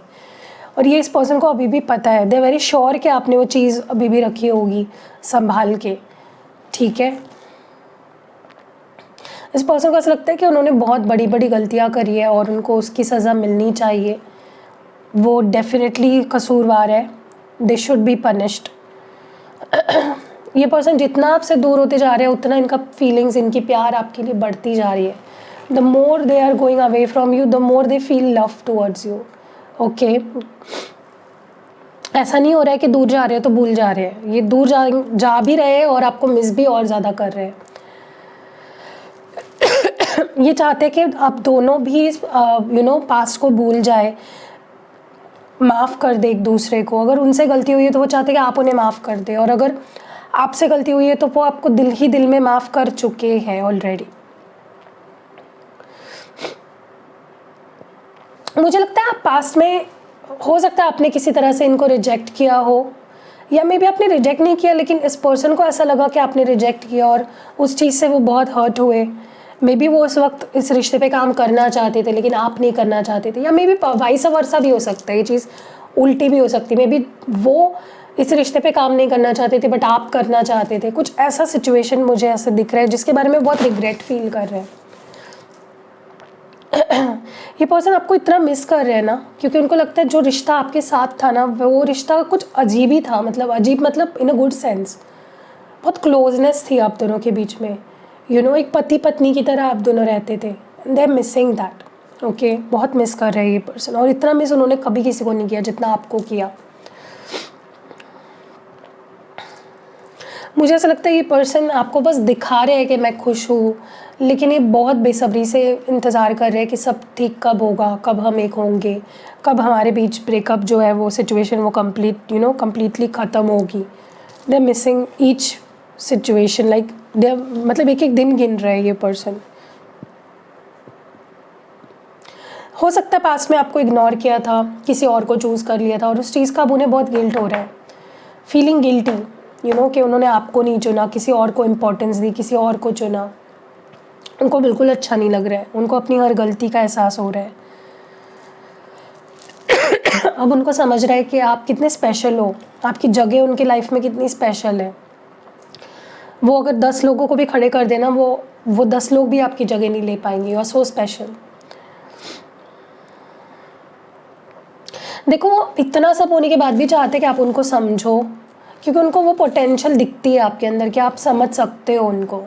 और ये इस पर्सन को अभी भी पता है, दे वेरी श्योर कि आपने वो चीज़ अभी भी रखी होगी संभाल के, ठीक है। इस पर्सन को ऐसा लगता है कि उन्होंने बहुत बड़ी बड़ी गलतियाँ करी है और उनको उसकी सज़ा मिलनी चाहिए, वो डेफिनेटली कसूरवार है, दे शुड बी पनिश्ड। ये पर्सन जितना आपसे दूर होते जा रहे हैं उतना इनका फीलिंग्स, इनकी प्यार आपके लिए बढ़ती जा रही है। The more they are going away from you, the more they feel love towards you, okay. ऐसा नहीं हो रहा है कि दूर जा रहे हैं तो भूल जा रहे हैं, ये दूर जा भी रहे हैं और आपको मिस भी और ज़्यादा कर रहे हैं। ये चाहते हैं कि आप दोनों भी पास्ट को भूल जाए, माफ़ कर दे एक दूसरे को। अगर उनसे गलती हुई है तो वो चाहते हैं कि आप उन्हें माफ़ कर दे, और अगर आपसे गलती हुई है तो वो आपको दिल ही दिल में माफ़ कर चुके हैं ऑलरेडी। मुझे लगता है आप पास्ट में, हो सकता है आपने किसी तरह से इनको रिजेक्ट किया हो, या मे बी आपने रिजेक्ट नहीं किया लेकिन इस पर्सन को ऐसा लगा कि आपने रिजेक्ट किया और उस चीज़ से वो बहुत हर्ट हुए। मे बी वो उस वक्त इस रिश्ते पे काम करना चाहते थे लेकिन आप नहीं करना चाहते थे, या मे बी वाइस वर्सा भी हो सकता है, ये चीज़ उल्टी भी हो सकती है। मे बी वो इस रिश्ते पे काम नहीं करना चाहते थे बट आप करना चाहते थे। कुछ ऐसा सिचुएशन मुझे ऐसे दिख रहा है जिसके बारे में बहुत रिग्रेट फील कर रहे हैं। ये पर्सन आपको इतना मिस कर रहे हैं ना, क्योंकि उनको लगता है जो रिश्ता आपके साथ था ना, वो रिश्ता कुछ अजीब ही था, मतलब अजीब मतलब इन अ गुड सेंस। बहुत क्लोजनेस थी आप दोनों के बीच में, एक पति पत्नी की तरह आप दोनों रहते थे। They are missing that, okay. बहुत मिस कर रहे हैं ये पर्सन, और इतना मिस उन्होंने कभी किसी को नहीं किया जितना आपको किया। मुझे ऐसा लगता है ये पर्सन आपको बस दिखा रहे हैं कि मैं खुश हूँ, लेकिन ये बहुत बेसब्री से इंतज़ार कर रहे हैं कि सब ठीक कब होगा, कब हम एक होंगे, कब हमारे बीच ब्रेकअप जो है वो सिचुएशन वो कम्प्लीटली ख़त्म होगी। They are missing each situation, like they मतलब एक एक दिन गिन रहे हैं ये पर्सन। हो सकता है पास्ट में आपको इग्नोर किया था, किसी और को चूज़ कर लिया था, और उस चीज़ का अब उन्हें बहुत गिल्ट हो रहा है, फीलिंग गिल्टी कि उन्होंने आपको नहीं चुना, किसी और को इम्पोर्टेंस दी, किसी और को चुना। उनको बिल्कुल अच्छा नहीं लग रहा है, उनको अपनी हर गलती का एहसास हो रहा है। अब उनको समझ रहा है कि आप कितने स्पेशल हो, आपकी जगह उनकी लाइफ में कितनी स्पेशल है। वो अगर 10 लोगों को भी खड़े कर देना, वो 10 लोग भी आपकी जगह नहीं ले पाएंगे। You are so special. देखो, इतना सब होने के बाद भी चाहते कि आप उनको समझो, क्योंकि उनको वो पोटेंशियल दिखती है आपके अंदर कि आप समझ सकते हो उनको,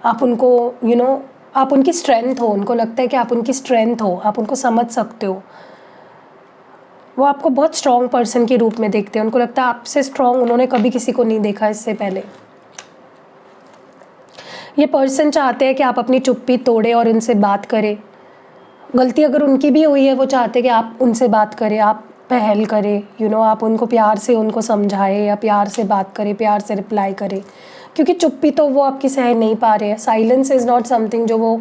आप उनको आप उनकी स्ट्रेंथ हो, उनको लगता है कि आप उनकी स्ट्रेंथ हो, आप उनको समझ सकते हो। वो आपको बहुत स्ट्रॉन्ग पर्सन के रूप में देखते हैं, उनको लगता है आपसे स्ट्रॉन्ग उन्होंने कभी किसी को नहीं देखा इससे पहले। ये पर्सन चाहते हैं कि आप अपनी चुप्पी तोड़े और उनसे बात करें। गलती अगर उनकी भी हुई है, वो चाहते हैं कि आप उनसे बात करें, आप पहल करें, आप उनको प्यार से उनको समझाएं या प्यार से बात करें, प्यार से रिप्लाई करें, क्योंकि चुप्पी तो वो आपकी सह नहीं पा रहे हैं। साइलेंस इज़ नॉट समथिंग जो वो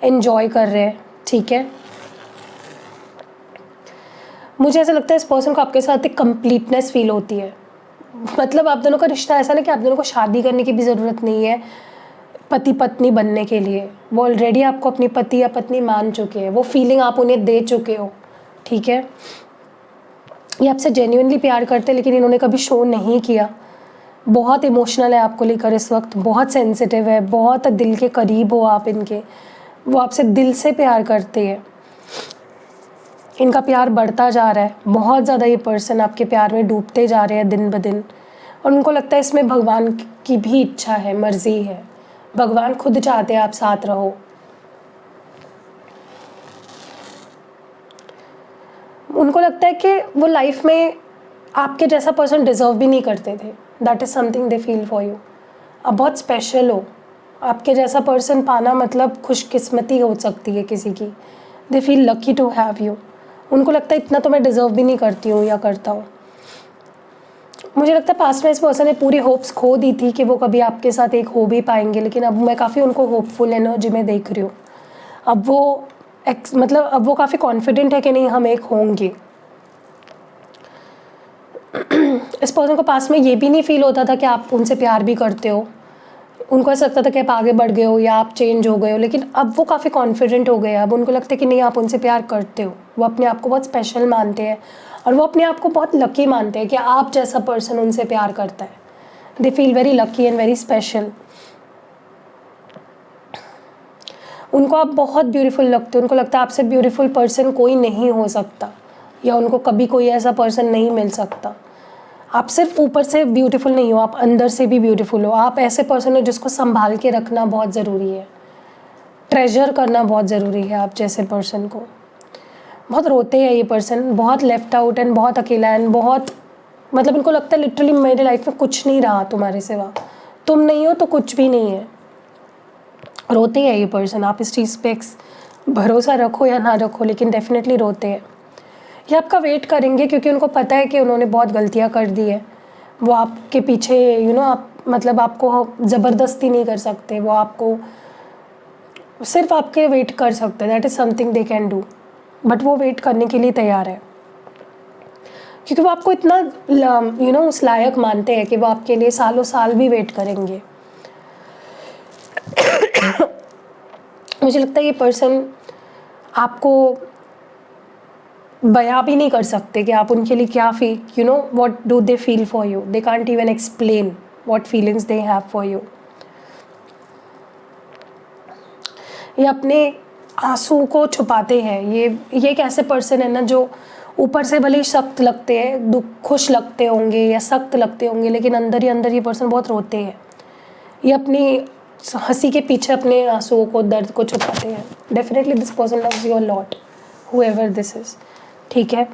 एन्जॉय कर रहे हैं, ठीक है। मुझे ऐसा लगता है इस पर्सन को आपके साथ एक कंप्लीटनेस फील होती है। मतलब आप दोनों का रिश्ता ऐसा ना कि आप दोनों को शादी करने की भी ज़रूरत नहीं है पति पत्नी बनने के लिए। वो ऑलरेडी आपको अपनी पति या पत्नी मान चुके हैं, वो फीलिंग आप उन्हें दे चुके हो, ठीक है। ये आपसे जेन्युइनली प्यार करते हैं, लेकिन इन्होंने कभी शो नहीं किया। बहुत इमोशनल है आपको लेकर इस वक्त, बहुत सेंसिटिव है, बहुत दिल के करीब हो आप इनके। वो आपसे दिल से प्यार करते हैं। इनका प्यार बढ़ता जा रहा है, बहुत ज़्यादा ये पर्सन आपके प्यार में डूबते जा रहे हैं दिन ब दिन, और उनको लगता है इसमें भगवान की भी इच्छा है, मर्ज़ी है, भगवान खुद चाहते हैं आप साथ रहो। उनको लगता है कि वो लाइफ में आपके जैसा पर्सन डिज़र्व भी नहीं करते थे। That is something they feel for you. आप बहुत स्पेशल हो, आपके जैसा पर्सन पाना मतलब खुशकिस्मती हो सकती है किसी की। They feel lucky to have you. उनको लगता है इतना तो मैं डिज़र्व भी नहीं करती हूँ या करता हूँ। मुझे लगता है पास्ट में इस पर्सन ने पूरी होप्स खो दी थी कि वो कभी आपके साथ एक हो भी पाएंगे, लेकिन अब मैं काफ़ी उनको होपफुल एनर्जी में देख रही हूँ। अब वो मतलब अब वो काफ़ी कॉन्फिडेंट है कि नहीं हम एक होंगे। इस पर्सन को पास में ये भी नहीं फील होता था कि आप उनसे प्यार भी करते हो। उनको ऐसा लगता था कि आप आगे बढ़ गए हो या आप चेंज हो गए हो, लेकिन अब वो काफ़ी कॉन्फिडेंट हो गए हैं। अब उनको लगता है कि नहीं आप उनसे प्यार करते हो। वो अपने आप को बहुत स्पेशल मानते हैं और वो अपने आप को बहुत लकी मानते हैं कि आप जैसा पर्सन उनसे प्यार करता है। They feel very lucky and very special. उनको आप बहुत ब्यूटीफुल लगते हो। उनको लगता है आपसे ब्यूटीफुल पर्सन कोई नहीं हो सकता, या उनको कभी कोई ऐसा पर्सन नहीं मिल सकता। आप सिर्फ ऊपर से ब्यूटीफुल नहीं हो, आप अंदर से भी ब्यूटीफुल हो। आप ऐसे पर्सन हो जिसको संभाल के रखना बहुत ज़रूरी है, ट्रेजर करना बहुत ज़रूरी है आप जैसे पर्सन को। बहुत रोते हैं ये पर्सन, बहुत लेफ्ट आउट एंड बहुत अकेला एंड बहुत मतलब इनको लगता है लिटरली मेरी लाइफ में कुछ नहीं रहा तुम्हारे सिवा, तुम नहीं हो तो कुछ भी नहीं है। रोते हैं ये पर्सन। आप इस चीज़ पे भरोसा रखो या ना रखो, लेकिन डेफिनेटली रोते हैं। ये आपका वेट करेंगे क्योंकि उनको पता है कि उन्होंने बहुत गलतियाँ कर दी है। वो आपके पीछे आप मतलब आपको ज़बरदस्ती नहीं कर सकते। वो आपको सिर्फ आपके वेट कर सकते हैं। That is something they can do, but वो वेट करने के लिए तैयार है क्योंकि वो आपको इतना उस लायक मानते हैं कि वो आपके लिए सालों साल भी वेट करेंगे। मुझे लगता है ये पर्सन आपको बयां भी नहीं कर सकते कि आप उनके लिए क्या feel what do they feel for you. They can't even explain what feelings they have for you. ये अपने आंसू को छुपाते हैं। ये एक ऐसे पर्सन है ना जो ऊपर से भले ही सख्त लगते हैं, दुख खुश लगते होंगे या सख्त लगते होंगे, लेकिन अंदर ही अंदर ये पर्सन बहुत रोते हैं। ये अपनी हंसी के पीछे अपने आंसुओं को, दर्द को छुपाते हैं। Definitely this person loves you a lot, whoever this is. ठीक है,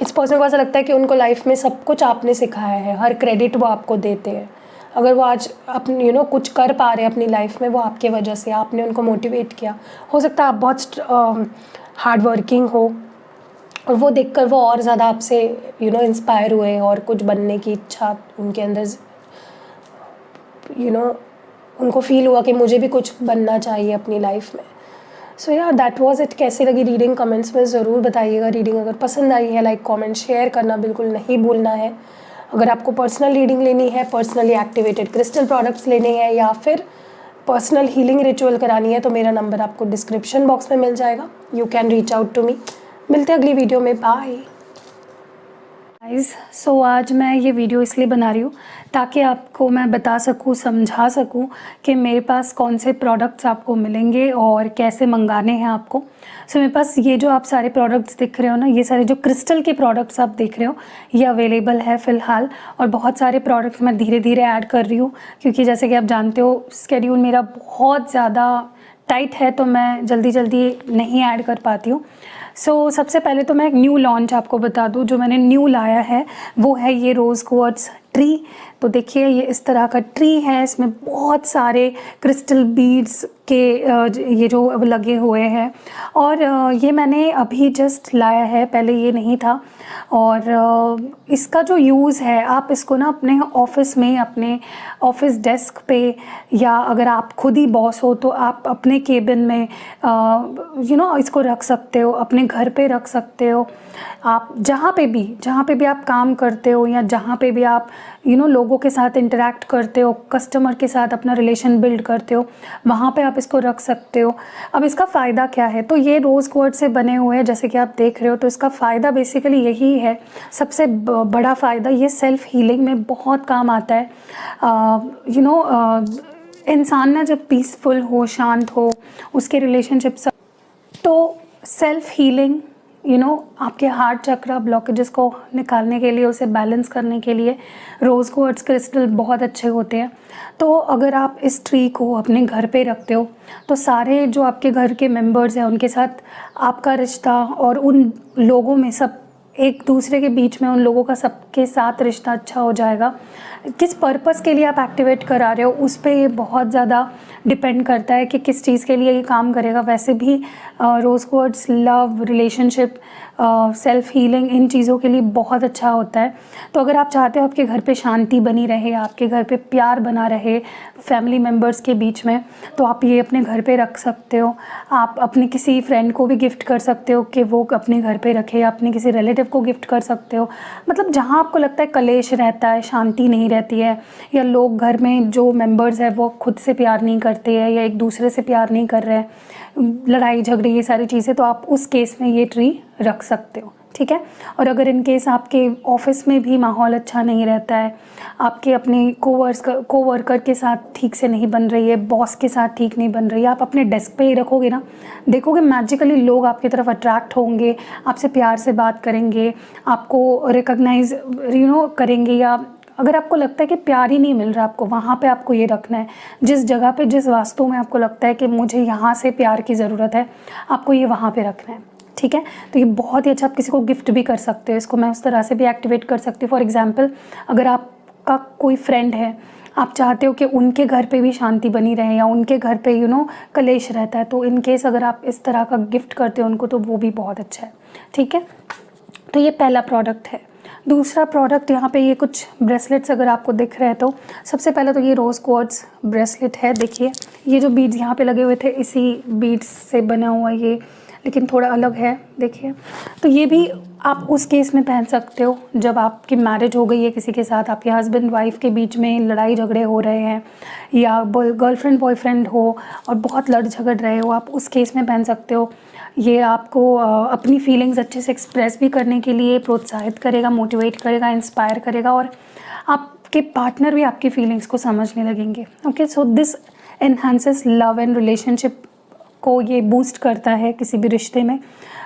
इस पर्सन को ऐसा लगता है कि उनको लाइफ में सब कुछ आपने सिखाया है, हर क्रेडिट वो आपको देते हैं। अगर वो आज अपनी कुछ कर पा रहे हैं अपनी लाइफ में, वो आपके वजह से, आपने उनको मोटिवेट किया। हो सकता है आप बहुत हार्ड वर्किंग हो और वो देखकर वो और ज़्यादा आपसे इंस्पायर हुए और कुछ बनने की इच्छा उनके अंदर उनको फील हुआ कि मुझे भी कुछ बनना चाहिए अपनी लाइफ में। सो या दैट वाज इट। कैसी लगी रीडिंग कमेंट्स में ज़रूर बताइएगा। रीडिंग अगर पसंद आई है लाइक कमेंट शेयर करना बिल्कुल नहीं भूलना है। अगर आपको पर्सनल रीडिंग लेनी है, पर्सनली एक्टिवेटेड क्रिस्टल प्रोडक्ट्स लेने हैं या फिर पर्सनल हीलिंग रिचुअल करानी है, तो मेरा नंबर आपको डिस्क्रिप्शन बॉक्स में मिल जाएगा। You can reach out to me. मिलते हैं अगली वीडियो में। Bye guys. सो आज मैं ये वीडियो इसलिए बना रही हूँ ताकि आपको मैं बता सकूँ, समझा सकूँ कि मेरे पास कौन से प्रोडक्ट्स आपको मिलेंगे और कैसे मंगाने हैं आपको। सो मेरे पास ये जो आप सारे प्रोडक्ट्स दिख रहे हो ना, ये सारे जो क्रिस्टल के प्रोडक्ट्स आप देख रहे हो, ये अवेलेबल है फ़िलहाल। और बहुत सारे प्रोडक्ट्स मैं धीरे धीरे ऐड कर रही हूँ क्योंकि जैसे कि आप जानते हो स्केड्यूल मेरा बहुत ज़्यादा टाइट है, तो मैं जल्दी जल्दी नहीं ऐड कर पाती हूँ। सो सबसे पहले तो मैं एक न्यू लॉन्च आपको बता दूँ। जो मैंने न्यू लाया है वो है ये रोज़ क्वार्ट्ज ट्री। तो देखिए ये इस तरह का ट्री है, इसमें बहुत सारे क्रिस्टल बीड्स के ये जो लगे हुए हैं और ये मैंने अभी जस्ट लाया है, पहले ये नहीं था। और इसका जो यूज़ है, आप इसको ना अपने ऑफिस में, अपने ऑफिस डेस्क पे, या अगर आप खुद ही बॉस हो तो आप अपने केबिन में इसको रख सकते हो, अपने घर पे रख सकते हो। आप जहाँ पे भी आप काम करते हो या जहाँ पे भी आप लोगों के साथ इंटरेक्ट करते हो, कस्टमर के साथ अपना रिलेशन बिल्ड करते हो, वहाँ पे आप इसको रख सकते हो। अब इसका फ़ायदा क्या है, तो ये रोज़ क्वार्ट्ज से बने हुए हैं जैसे कि आप देख रहे हो। तो इसका फ़ायदा बेसिकली यही है, सबसे बड़ा फ़ायदा, ये सेल्फ़ हीलिंग में बहुत काम आता है। इंसान ना जब पीसफुल हो, शांत हो, उसके रिलेशनशिप तो सेल्फ़ हीलिंग आपके हार्ट चक्रा ब्लॉकेजेस को निकालने के लिए, उसे बैलेंस करने के लिए रोज़ क्वार्ट्ज क्रिस्टल बहुत अच्छे होते हैं। तो अगर आप इस ट्री को अपने घर पे रखते हो तो सारे जो आपके घर के मेंबर्स हैं उनके साथ आपका रिश्ता, और उन लोगों में सब एक दूसरे के बीच में उन लोगों का सबके साथ रिश्ता अच्छा हो जाएगा। किस पर्पस के लिए आप एक्टिवेट करा रहे हो उस पे ये बहुत ज़्यादा डिपेंड करता है कि किस चीज़ के लिए ये काम करेगा। वैसे भी rose quartz love, relationship, self healing, इन चीज़ों के लिए बहुत अच्छा होता है। तो अगर आप चाहते हो आपके घर पे शांति बनी रहे, आपके घर पे प्यार बना रहे फैमिली मेम्बर्स के बीच में, तो आप ये अपने घर पे रख सकते हो। आप अपने किसी फ्रेंड को भी गिफ्ट कर सकते हो कि वो अपने घर पे रखे, या अपने किसी रिलेटिव को गिफ्ट कर सकते हो। मतलब जहाँ आपको लगता है कलेश रहता है, शांति नहीं रहती है, या लोग घर में जो मेंबर्स हैं वो खुद से प्यार नहीं करते हैं या एक दूसरे से प्यार नहीं कर रहे हैं, लड़ाई झगड़े ये सारी चीज़ें, तो आप उस केस में ये ट्री रख सकते हो। ठीक है। और अगर इन केस आपके ऑफिस में भी माहौल अच्छा नहीं रहता है, आपके अपने कोवर्कर के साथ ठीक से नहीं बन रही है, बॉस के साथ ठीक नहीं बन रही है, आप अपने डेस्क पे ही रखोगे ना, देखोगे मैजिकली लोग आपकी तरफ अट्रैक्ट होंगे, आपसे प्यार से बात करेंगे, आपको रिकॉग्नाइज करेंगे। या अगर आपको लगता है कि प्यार ही नहीं मिल रहा आपको, वहाँ पे आपको ये रखना है। जिस जगह पे, जिस वास्तु में आपको लगता है कि मुझे यहाँ से प्यार की ज़रूरत है, आपको ये वहाँ पे रखना है। ठीक है। तो ये बहुत ही अच्छा, आप किसी को गिफ्ट भी कर सकते हो इसको, मैं उस तरह से भी एक्टिवेट कर सकती हूँ। फॉर एग्जांपल, अगर आपका कोई फ्रेंड है, आप चाहते हो कि उनके घर पे भी शांति बनी रहे, या उनके घर पे कलेश रहता है, तो इन केस अगर आप इस तरह का गिफ्ट करते हो उनको, तो वो भी बहुत अच्छा है। ठीक है। तो ये पहला प्रोडक्ट है। दूसरा प्रोडक्ट, यहाँ पे ये कुछ ब्रेसलेट्स अगर आपको दिख रहे हैं, तो सबसे पहले तो ये रोज़ क्वार्ट्ज ब्रेसलेट है। देखिए ये जो बीड्स यहाँ पे लगे हुए थे, इसी बीड्स से बना हुआ ये, लेकिन थोड़ा अलग है। देखिए, तो ये भी आप उस केस में पहन सकते हो जब आपकी मैरिज हो गई है किसी के साथ, आपके हस्बैंड वाइफ के बीच में लड़ाई झगड़े हो रहे हैं, या गर्लफ्रेंड बॉयफ्रेंड हो और बहुत लड़ झगड़ रहे हो, आप उस केस में पहन सकते हो। ये आपको अपनी फीलिंग्स अच्छे से एक्सप्रेस भी करने के लिए प्रोत्साहित करेगा, मोटिवेट करेगा, इंस्पायर करेगा, और आपके पार्टनर भी आपकी फीलिंग्स को समझने लगेंगे। Okay, so this enhances love and relationship को ये बूस्ट करता है किसी भी रिश्ते में।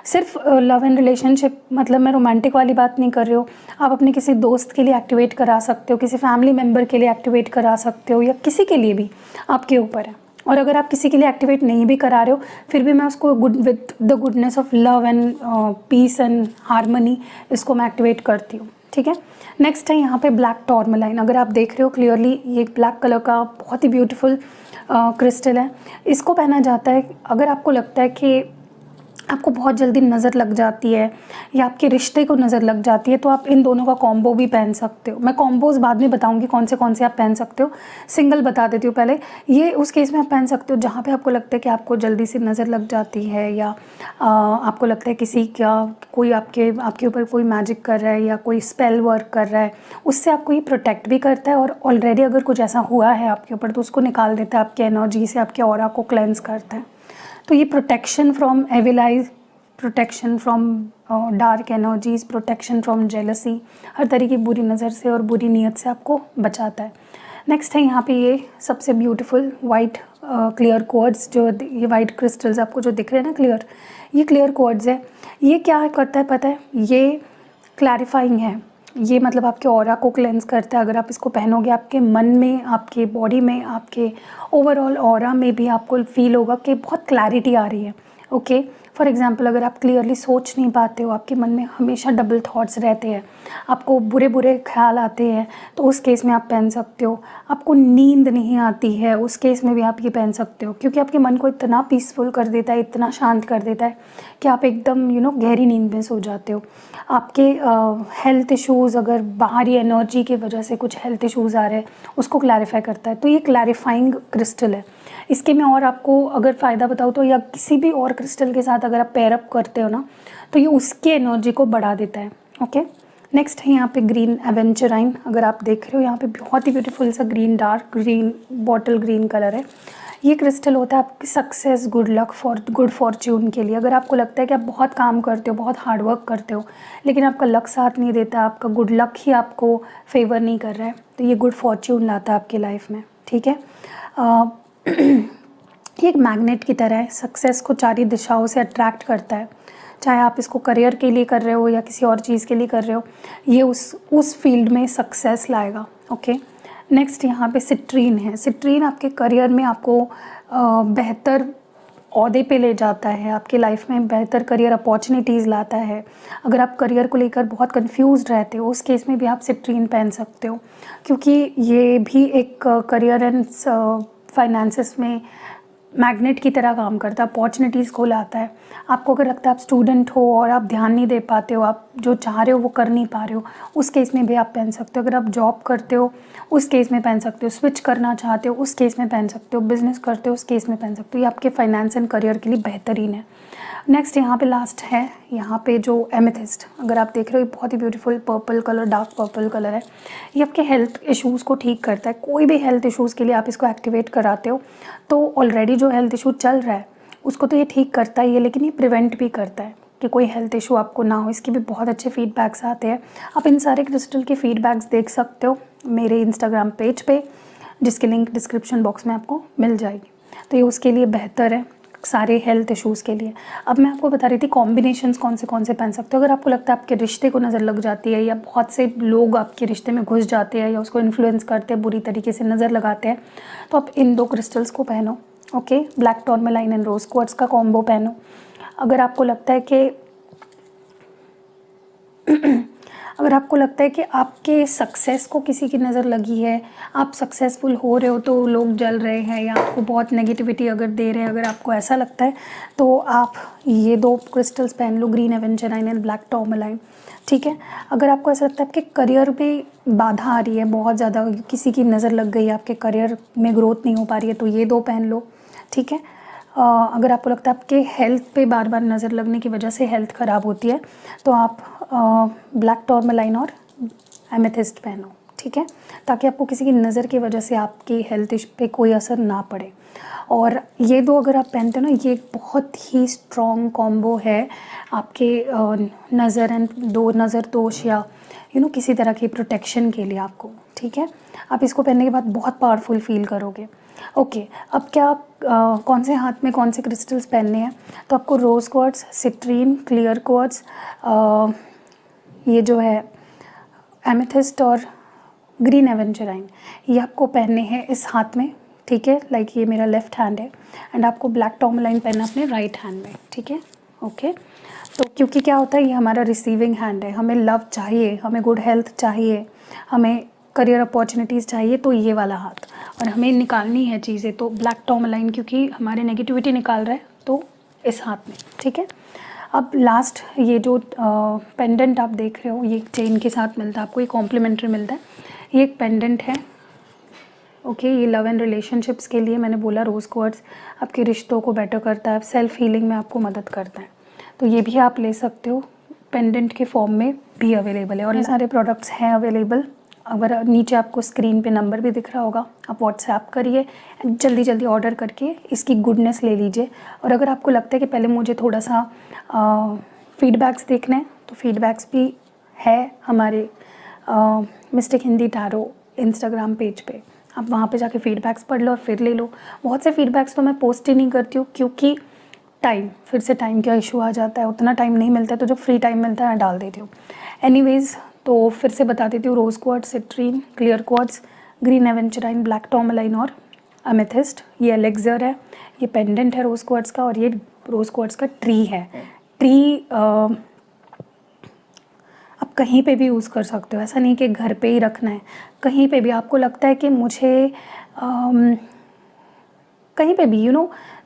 सिर्फ लव एंड रिलेशनशिप मतलब मैं रोमांटिक वाली बात नहीं कर रही हूँ, आप अपने किसी दोस्त के लिए एक्टिवेट करा सकते हो, किसी फैमिली मेम्बर के लिए एक्टिवेट करा सकते हो, या किसी के लिए भी, आपके ऊपर है। और अगर आप किसी के लिए एक्टिवेट नहीं भी करा रहे हो, फिर भी मैं उसको with the goodness of love and peace and harmony, इसको मैं एक्टिवेट करती हूँ। ठीक है। नेक्स्ट है यहाँ पे ब्लैक टॉर्मलाइन। अगर आप देख रहे हो क्लियरली, ये ब्लैक कलर का बहुत ही ब्यूटीफुल क्रिस्टल है। इसको पहना जाता है अगर आपको लगता है कि आपको बहुत जल्दी नज़र लग जाती है, या आपके रिश्ते को नज़र लग जाती है, तो आप इन दोनों का कॉम्बो भी पहन सकते हो। मैं कॉम्बोज़ बाद में बताऊंगी कौन से आप पहन सकते हो, सिंगल बता देती हूँ पहले। ये उस केस में आप पहन सकते हो जहाँ पे आपको लगता है कि आपको जल्दी से नज़र लग जाती है, या आपको लगता है किसी का कोई आपके ऊपर कोई मैजिक कर रहा है या कोई स्पेल वर्क कर रहा है, उससे आपको ये प्रोटेक्ट भी करता है, और ऑलरेडी अगर कुछ ऐसा हुआ है आपके ऊपर तो उसको निकाल देता है, आपके एनर्जी से आपके ऑरा को क्लेंस करता है। तो ये protection from evil eyes, protection from dark energies, protection from jealousy, हर तरह की बुरी नज़र से और बुरी नीयत से आपको बचाता है। नेक्स्ट है यहाँ पे ये सबसे ब्यूटीफुल वाइट क्लियर क्वार्ट्ज, जो ये वाइट क्रिस्टल्स आपको जो दिख रहे हैं ना क्लियर, ये क्लियर क्वार्ट्ज है। ये क्या करता है पता है? ये क्लैरिफाइंग है। ये मतलब आपके ऑरा को क्लेंस करता है। अगर आप इसको पहनोगे, आपके मन में, आपके बॉडी में, आपके ओवरऑल ऑरा में भी आपको फील होगा कि बहुत क्लैरिटी आ रही है। ओके, फॉर एग्ज़ाम्पल, अगर आप क्लियरली सोच नहीं पाते हो, आपके मन में हमेशा डबल थॉट्स रहते हैं, आपको बुरे बुरे ख्याल आते हैं, तो उस केस में आप पहन सकते हो। आपको नींद नहीं आती है, उस केस में भी आप ये पहन सकते हो, क्योंकि आपके मन को इतना पीसफुल कर देता है, इतना शांत कर देता है कि आप एकदम गहरी नींद में सो जाते हो। आपके हेल्थ इश्यूज़, अगर बाहरी एनर्जी की वजह से कुछ हेल्थ इश्यूज़ आ रहे हैं, उसको क्लैरिफाई करता है। तो ये क्लैरिफाइंग क्रिस्टल है। इसके मैं और आपको अगर फ़ायदा बताऊँ तो, या किसी भी और क्रिस्टल के साथ अगर आप पेयर अप करते हो ना, तो ये उसकी एनर्जी को बढ़ा देता है। ओके, नेक्स्ट है यहाँ पे ग्रीन एवेंचराइन। अगर आप देख रहे हो यहाँ पे बहुत ही ब्यूटीफुल सा green, dark green, bottle green colour है। ये क्रिस्टल होता है आपकी success, good luck, good Fortune के लिए। अगर आपको लगता है कि आप बहुत काम करते हो, बहुत हार्ड वर्क करते हो, लेकिन आपका लक साथ नहीं देता, आपका गुड लक ही आपको फेवर नहीं कर रहा है, तो ये गुड फॉर्च्यून लाता है आपकी लाइफ में। ठीक है। ये एक मैग्नेट की तरह है, सक्सेस को चारों दिशाओं से अट्रैक्ट करता है। चाहे आप इसको करियर के लिए कर रहे हो या किसी और चीज़ के लिए कर रहे हो, ये उस फील्ड में सक्सेस लाएगा। ओके, नेक्स्ट यहाँ पे सिट्रीन है। सिट्रीन आपके करियर में आपको बेहतर ओहदे पे ले जाता है, आपकी लाइफ में बेहतर करियर अपॉर्चुनिटीज़ लाता है। अगर आप करियर को लेकर बहुत कंफ्यूज्ड रहते हो, उस केस में भी आप सिट्रीन पहन सकते हो, क्योंकि ये भी एक करियर एंड फाइनेंसेस में मैग्नेट की तरह काम करता है, अपॉर्चुनिटीज़ को लाता है। आपको अगर लगता है आप स्टूडेंट हो और आप ध्यान नहीं दे पाते हो, आप जो चाह रहे हो वो कर नहीं पा रहे हो, उस केस में भी आप पहन सकते हो। अगर आप जॉब करते हो उस केस में पहन सकते हो, स्विच करना चाहते हो उस केस में पहन सकते हो, बिज़नेस करते हो उस केस में पहन सकते हो। ये आपके फाइनेंस एंड करियर के लिए बेहतरीन है। नेक्स्ट यहाँ पे लास्ट है, यहाँ पे जो एमेथिस्ट, अगर आप देख रहे हो ये बहुत ही beautiful purple colour, dark purple colour है। ये आपके हेल्थ इश्यूज़ को ठीक करता है। कोई भी हेल्थ इश्यूज़ के लिए आप इसको एक्टिवेट कराते हो तो ऑलरेडी जो हेल्थ इशू चल रहा है उसको तो ये ठीक करता ही है, लेकिन ये प्रिवेंट भी करता है कि कोई हेल्थ इशू आपको ना हो। इसके भी बहुत अच्छे फीडबैक्स आते हैं। आप इन सारे क्रिस्टल के फीडबैक्स देख सकते हो मेरे इंस्टाग्राम पेज पे, जिसकी लिंक डिस्क्रिप्शन बॉक्स में आपको मिल जाएगी। तो ये उसके लिए बेहतर है, सारे हेल्थ इश्यूज़ के लिए। अब मैं आपको बता रही थी कॉम्बिनेशंस कौन से पहन सकते हो। अगर आपको लगता है आपके रिश्ते को नज़र लग जाती है या बहुत से लोग आपके रिश्ते में घुस जाते हैं या उसको इन्फ्लुएंस करते हैं, बुरी तरीके से नज़र लगाते हैं, तो आप इन 2 क्रिस्टल्स को पहनो। Okay, black tourmaline and rose quartz का कॉम्बो पहनो। अगर आपको लगता है कि अगर आपको लगता है कि आपके सक्सेस को किसी की नज़र लगी है, आप सक्सेसफुल हो रहे हो तो लोग जल रहे हैं या आपको बहुत नेगेटिविटी अगर दे रहे हैं, अगर आपको ऐसा लगता है तो आप ये 2 क्रिस्टल्स पहन लो, ग्रीन एवेंजराइन एंड ब्लैक टूरमैलाइन। ठीक है, अगर आपको ऐसा लगता है आपके करियर में बाधा आ रही है, बहुत ज़्यादा किसी की नज़र लग गई है, आपके करियर में ग्रोथ नहीं हो पा रही है, तो ये 2 पहन लो। ठीक है, अगर आपको लगता है आपके हेल्थ पे बार बार नज़र लगने की वजह से हेल्थ ख़राब होती है तो आप ब्लैक टूरमैलाइन और एमेथिस्ट पहनो। ठीक है, ताकि आपको किसी की नज़र की वजह से आपकी हेल्थ पे कोई असर ना पड़े। और ये 2 अगर आप पहनते हो ना, ये बहुत ही स्ट्रॉन्ग कॉम्बो है आपके नज़र दोष या किसी तरह की प्रोटेक्शन के लिए आपको। ठीक है, आप इसको पहनने के बाद बहुत पावरफुल फील करोगे। ओके, अब क्या कौन से हाथ में कौन से क्रिस्टल्स पहनने हैं, तो आपको रोज़ क्वार्ट्ज, सिट्रीन, क्लियर क्वार्ट्ज, ये जो है एमेथिस्ट और ग्रीन एवेंजराइन, ये आपको पहनने हैं इस हाथ में। ठीक है, लाइक ये मेरा लेफ़्ट हैंड है एंड आपको ब्लैक टूरमैलाइन पहनना अपने राइट हैंड में। ठीक है, ओके। तो क्योंकि क्या होता है, ये हमारा रिसीविंग हैंड है, हमें लव चाहिए, हमें गुड हेल्थ चाहिए, हमें करियर अपॉर्चुनिटीज़ चाहिए, तो ये वाला हाथ, और हमें निकालनी है चीज़ें तो ब्लैक टूरमैलाइन, क्योंकि हमारे नेगेटिविटी निकाल रहा है तो इस हाथ में। ठीक है, अब लास्ट ये जो पेंडेंट आप देख रहे हो, ये चेन के साथ मिलता है आपको, ये कॉम्प्लीमेंट्री मिलता है। ये एक पेंडेंट है। ओके, ये लव एंड रिलेशनशिप्स के लिए मैंने बोला, रोज़ क्वार्ट्ज आपके रिश्तों को बेटर करता है, सेल्फ हीलिंग में आपको मदद करता है, तो ये भी आप ले सकते हो। पेंडेंट के फॉर्म में भी अवेलेबल है और ये सारे प्रोडक्ट्स हैं अवेलेबल। अगर नीचे आपको स्क्रीन पे नंबर भी दिख रहा होगा, आप व्हाट्सएप करिए, जल्दी जल्दी ऑर्डर करके इसकी गुडनेस ले लीजिए। और अगर आपको लगता है कि पहले मुझे थोड़ा सा फीडबैक्स देखना है, तो फीडबैक्स भी है हमारे mistake Hindi tarot Instagram page पे, आप वहाँ पे जाके फीडबैक्स पढ़ लो और फिर ले लो। बहुत से फीडबैक्स तो मैं पोस्ट ही नहीं करती हूँ, क्योंकि फिर से टाइम का इशू आ जाता है, उतना टाइम नहीं मिलता है, तो जो फ्री टाइम मिलता है मैं डाल देती हूँ। एनीवेज़, तो फिर से बता देती हूँ, rose quartz, citrine, clear quartz, green aventurine, black tourmaline और एमेथिस्ट। ये एलेक्सर है, ये पेंडेंट है रोज़ क्वार्ट्ज का, और ये रोज़ क्वार्ट्ज का ट्री है। ट्री आप कहीं पे भी यूज़ कर सकते हो, ऐसा नहीं कि घर पे ही रखना है, कहीं पे भी आपको लगता है कि मुझे कहीं पे भी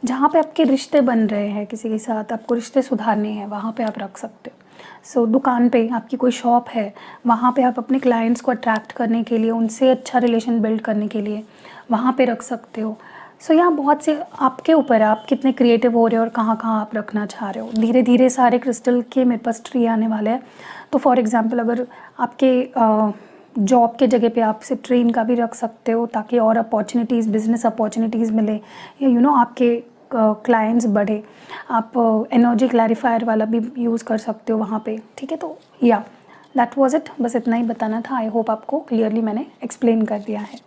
जहाँ पे आपके रिश्ते बन रहे हैं किसी के साथ, आपको रिश्ते सुधारने हैं, वहाँ पे आप रख सकते हो। सो दुकान पे आपकी कोई शॉप है, वहाँ पे आप अपने क्लाइंट्स को अट्रैक्ट करने के लिए, उनसे अच्छा रिलेशन बिल्ड करने के लिए वहाँ पे रख सकते हो। सो यहाँ बहुत से आपके ऊपर है, आप कितने क्रिएटिव हो रहे हो और कहाँ कहाँ आप रखना चाह रहे हो। धीरे धीरे सारे क्रिस्टल के मेरे पास ट्री आने वाले हैं। तो फॉर एग्ज़ाम्पल, अगर आपके जॉब के जगह पे आप सिट्रीन का भी रख सकते हो, ताकि और अपॉर्चुनिटीज़, बिज़नेस अपॉर्चुनिटीज़ मिले, या आपके क्लाइंट्स बढ़े। आप एनर्जी क्लैरिफायर वाला भी यूज़ कर सकते हो वहाँ पे। ठीक है, तो या दैट वाज इट, बस इतना ही बताना था। आई होप आपको क्लियरली मैंने एक्सप्लेन कर दिया है।